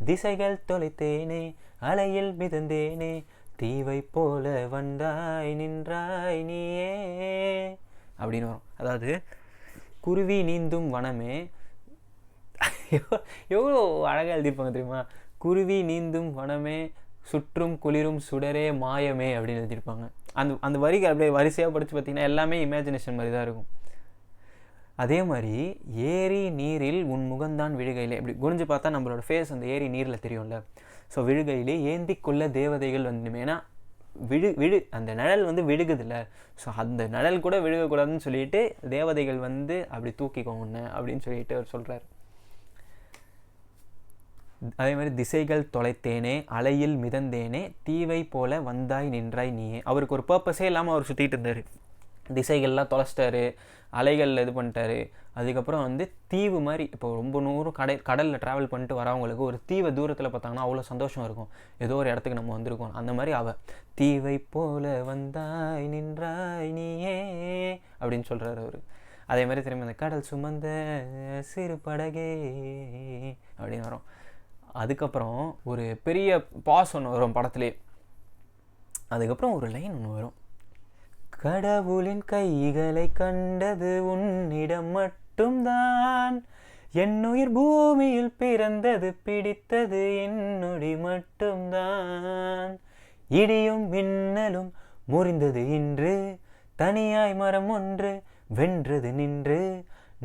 [SPEAKER 1] திசைகள் தொலைத்தேனே, அலையில் மிதந்தேனே, தீவை போல வந்தாய் நின்றாய் நீயே அப்படின்னு வரும். அதாவது குருவி நீந்தும் வனமே, எவ்வளோ அழகாக எழுதியிருப்பாங்க தெரியுமா? குருவி நீந்தும் வனமே, சுற்றும் குளிரும் சுடரே மாயமே அப்படின்னு எழுதியிருப்பாங்க. அந்த வரிகள் அப்படியே வரிசையாக படித்து பார்த்திங்கன்னா எல்லாமே இமேஜினேஷன் மாதிரி தான் இருக்கும். அதே மாதிரி ஏரி நீரில் உன் முகந்தான் விழுகையிலே, இப்படி குனிஞ்சு பார்த்தா நம்மளோட ஃபேஸ் அந்த ஏரி நீரில் தெரியும்ல. ஸோ விழுகையிலே ஏந்தி கொள்ள தேவதைகள் வந்துடுமே. ஏன்னா விழு அந்த நிழல் வந்து விழுகுதில்ல. ஸோ அந்த நிழல் கூட விழுகக்கூடாதுன்னு சொல்லிட்டு தேவதைகள் வந்து அப்படி தூக்கிக்கோங்க அப்படின்னு சொல்லிட்டு அவர் சொல்கிறார். அதே மாதிரி திசைகள் தொலைத்தேனே, அலையில் மிதந்தேனே, தீவை போல வந்தாய் நின்றாய் நீயே. அவருக்கு ஒரு பர்பஸே இல்லாமல் அவர் சுற்றிட்டு இருந்தார். திசைகள்லாம் தொலைச்சிட்டாரு, அலைகளில் இது பண்ணிட்டாரு. அதுக்கப்புறம் வந்து தீவு மாதிரி இப்போ ரொம்ப தூரம் கடலில் ட்ராவல் பண்ணிட்டு வரவங்களுக்கு ஒரு தீவை தூரத்தில் பார்த்தாங்கன்னா அவ்வளோ சந்தோஷம் இருக்கும், ஏதோ ஒரு இடத்துக்கு நம்ம வந்திருக்கோம். அந்த மாதிரி தீவை போல வந்தாய் நின்றாய் நீயே அப்படின்னு சொல்கிறாரு அவர். அதே மாதிரி திரும்பி அந்த கடல் சுமந்த சிறு படகே அப்படின்னு வரும். அதுக்கப்புறம் ஒரு பெரிய பாஸ் ஒன்று வரும் படத்துலேயே. அதுக்கப்புறம் ஒரு லைன் ஒன்று வரும், கடவுளின் கைகளை கண்டது உன்னிடம் மட்டும்தான், என்னுயிர் பூமியில் பிறந்தது பிடித்தது என்னொடி மட்டும்தான், இடியும் மின்னலும் முறிந்தது இன்று, தனியாய் மரம் ஒன்று வென்றது நின்று,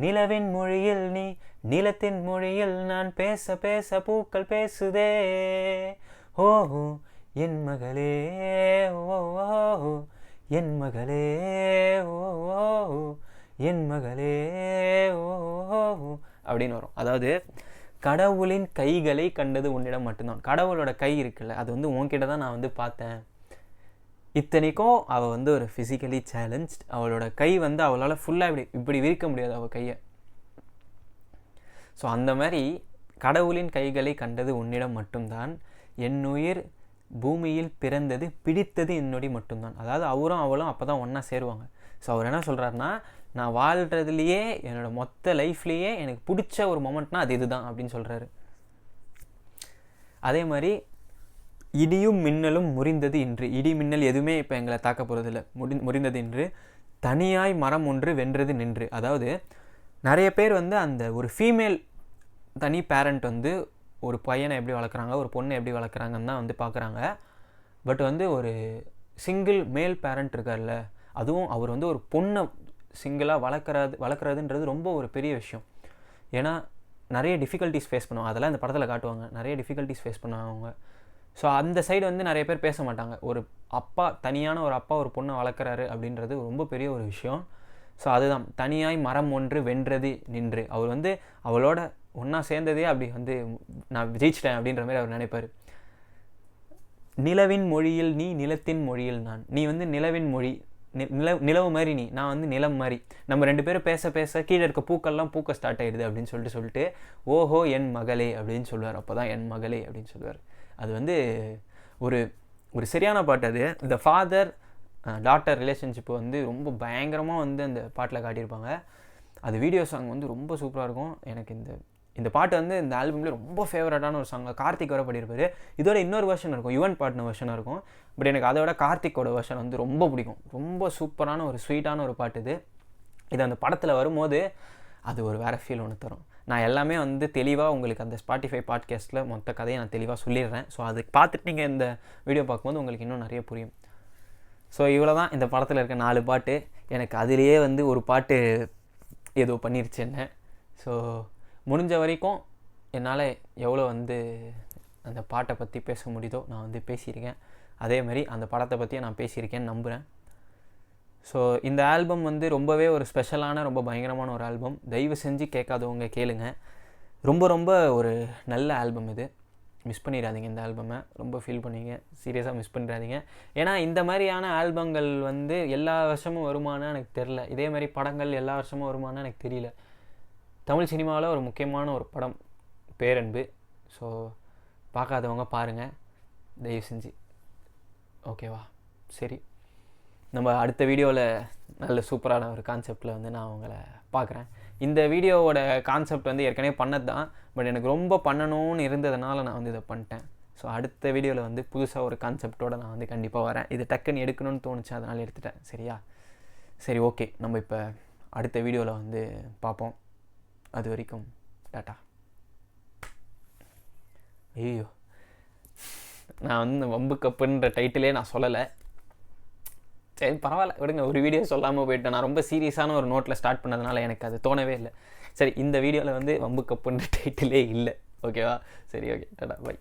[SPEAKER 1] நிலவின் மொழியில் நீ நிலத்தின் மொழியில் நான் பேச பேச பூக்கள் பேசுதே, ஓஹோ என் மகளே ஓ என் மகளே ஓ என் மகளே ஓ அப்படின்னு வரும். அதாவது கடவுளின் கைகளை கண்டது உன்னிடம் மட்டும்தான். கடவுளோட கை இருக்குல்ல, அது வந்து உன்கிட்ட தான் நான் வந்து பார்த்தேன். இத்தனைக்கும் அவள் வந்து ஒரு ஃபிசிக்கலி சேலஞ்ச்ட். அவளோட கை வந்து அவளால் ஃபுல்லாக இப்படி விரிக்க முடியாது அவள் கையை. ஸோ அந்த மாதிரி கடவுளின் கைகளை கண்டது உன்னிடம் மட்டும்தான், என்னுயிர் பூமியில் பிறந்தது பிடித்தது என்னொடி மட்டும்தான். அதாவது அவரும் அவளும் அப்போ தான் ஒன்றா சேருவாங்க. ஸோ அவர் என்ன சொல்கிறாருன்னா, நான் வாழ்கிறதுலையே என்னோடய மொத்த லைஃப்லேயே எனக்கு பிடிச்ச ஒரு மொமெண்ட்னா அது இதுதான் அப்படின்னு சொல்கிறாரு. அதே மாதிரி இடியும் மின்னலும் முறிந்தது இன்று, இடி மின்னல் எதுவுமே இப்போ எங்களை தாக்க போகிறதில்ல, முறிந்தது இன்று, தனியாய் மரம் ஒன்று வென்றது நின்று. அதாவது நிறைய பேர் வந்து அந்த ஒரு ஃபீமேல் தனி பேரண்ட் வந்து ஒரு பையனை எப்படி வளர்க்குறாங்க, ஒரு பொண்ணை எப்படி வளர்க்குறாங்கன்னு தான் வந்து பார்க்குறாங்க. பட் வந்து ஒரு சிங்கிள் மேல் பேரண்ட் இருக்கார்ல, அதுவும் அவர் வந்து ஒரு பொண்ணை சிங்கிளாக வளர்க்குறதுன்றது ரொம்ப ஒரு பெரிய விஷயம். ஏன்னா நிறைய டிஃபிகல்ட்டிஸ் ஃபேஸ் பண்ணுவாங்க, அதெல்லாம் இந்த படத்தில் காட்டுவாங்க, நிறைய டிஃபிகல்ட்டிஸ் ஃபேஸ் பண்ணுவாங்க அவங்க. ஸோ அந்த சைடு வந்து நிறைய பேர் பேச மாட்டாங்க. ஒரு அப்பா, தனியான ஒரு அப்பா ஒரு பொண்ணை வளர்க்குறாரு அப்படின்றது ரொம்ப பெரிய ஒரு விஷயம். ஸோ அதுதான் தனியாய் மரம் ஒன்று வென்றது நின்று. அவர் வந்து அவளோட ஒன்றா சேர்ந்ததே அப்படி வந்து நான் ஜெயிச்சிட்டேன் அப்படின்ற மாதிரி அவர் நினைப்பார். நிலவின் மொழியில் நீ நிலத்தின் மொழியில் நான், நீ வந்து நிலவின் மொழி, நிலவு மாதிரி நீ, நான் வந்து நிலம் மாதிரி, நம்ம ரெண்டு பேரும் பேச பேச கீழே இருக்க பூக்கள்லாம் பூக்க ஸ்டார்ட் ஆகிடுது அப்படின்னு சொல்லிட்டு ஓஹோ என் மகளே அப்படின்னு சொல்லுவார். அப்போ தான் என் மகளே அப்படின்னு சொல்லுவார். அது வந்து ஒரு ஒரு சரியான பாட்டு. அது இந்த ஃபாதர் டாட்டர் ரிலேஷன்ஷிப்பு வந்து ரொம்ப பயங்கரமாக வந்து அந்த பாட்டில் காட்டியிருப்பாங்க. அது வீடியோ சாங் வந்து ரொம்ப சூப்பராக இருக்கும். எனக்கு இந்த பாட்டு வந்து இந்த ஆல்பம்லேயே ரொம்ப ஃபேவரட்டான ஒரு சாங். கார்த்திக் வர பாடியிருப்பார். இதோட இன்னொரு வெர்ஷன் இருக்கும், யுவன் பாட்டின வெர்ஷனாக இருக்கும். பட் எனக்கு அதோட கார்த்திக்கோட வெர்ஷன் வந்து ரொம்ப பிடிக்கும். ரொம்ப சூப்பரான ஒரு ஸ்வீட்டான ஒரு பாட்டு இது அந்த படத்தில் வரும்போது அது ஒரு வேறு ஃபீல் ஒன்று தரும். நான் எல்லாமே வந்து தெளிவாக உங்களுக்கு அந்த ஸ்பாட்டிஃபை பாட்காஸ்ட்டில் மொத்த கதையை நான் தெளிவாக சொல்லிடுறேன். ஸோ அது பார்த்துட்டு நீங்கள் இந்த வீடியோ பார்க்கும்போது உங்களுக்கு இன்னும் நிறைய புரியும். ஸோ இவ்வளோ தான் இந்த படத்தில் இருக்க 4 பாட்டு. எனக்கு அதிலேயே வந்து ஒரு பாட்டு ஏதோ பண்ணிருச்சு என்ன. ஸோ முடிஞ்ச வரைக்கும் என்னால் எவ்வளோ வந்து அந்த பாட்டை பற்றி பேச முடியுதோ நான் வந்து பேசியிருக்கேன். அதே மாதிரி அந்த படத்தை பற்றியும் நான் பேசியிருக்கேன்னு நம்புகிறேன். ஸோ இந்த ஆல்பம் வந்து ரொம்பவே ஒரு ஸ்பெஷலான ரொம்ப பயங்கரமான ஒரு ஆல்பம். தயவு செஞ்சு கேட்காதவங்க கேளுங்க. ரொம்ப ரொம்ப ஒரு நல்ல ஆல்பம் இது. மிஸ் பண்ணிடாதீங்க இந்த ஆல்பமை. ரொம்ப ஃபீல் பண்ணுவீங்க, சீரியஸாக மிஸ் பண்ணிடாதீங்க. ஏன்னா இந்த மாதிரியான ஆல்பங்கள் வந்து எல்லா வருஷமும் வருமானு எனக்கு தெரில. இதே மாதிரி படங்கள் எல்லா வருஷமும் வருமானு எனக்கு தெரியல. தமிழ் சினிமாவில் ஒரு முக்கியமான ஒரு படம் பேரன்பு. ஸோ பார்க்காதவங்க பாருங்கள் தயவு செஞ்சு. ஓகேவா? சரி, நம்ம அடுத்த வீடியோவில் நல்ல சூப்பரான ஒரு கான்செப்டில் வந்து நான் உங்களை பார்க்குறேன். இந்த வீடியோவோட கான்செப்ட் வந்து ஏற்கனவே பண்ணது தான், பட் எனக்கு ரொம்ப பண்ணணும்னு இருந்ததுனால நான் வந்து இதை பண்ணிட்டேன். ஸோ அடுத்த வீடியோவில் வந்து புதுசாக ஒரு கான்செப்டோடு நான் வந்து கண்டிப்பாக வரேன். இது டக்குன்னு எடுக்கணும்னு தோணுச்சு, அதனால் எடுத்துட்டேன். சரியா? சரி, ஓகே. நம்ம இப்போ அடுத்த வீடியோவில் வந்து பார்ப்போம். அது வரைக்கும் டாட்டா. ஐயோ, நான் வந்து இந்த வம்பு கப்புன்ற டைட்டிலே நான் சொல்லலை. சரி, பரவாயில்ல, விடுங்க. ஒரு வீடியோ சொல்லாமல் போயிட்டேன். நான் ரொம்ப சீரியஸான ஒரு நோட்டில் ஸ்டார்ட் பண்ணதுனால எனக்கு அது தோணவே இல்லை. சரி, இந்த வீடியோவில் வந்து வம்பு கப்புன்ற டைட்டிலே இல்லை. ஓகேவா? சரி, ஓகே, டாடா, பை.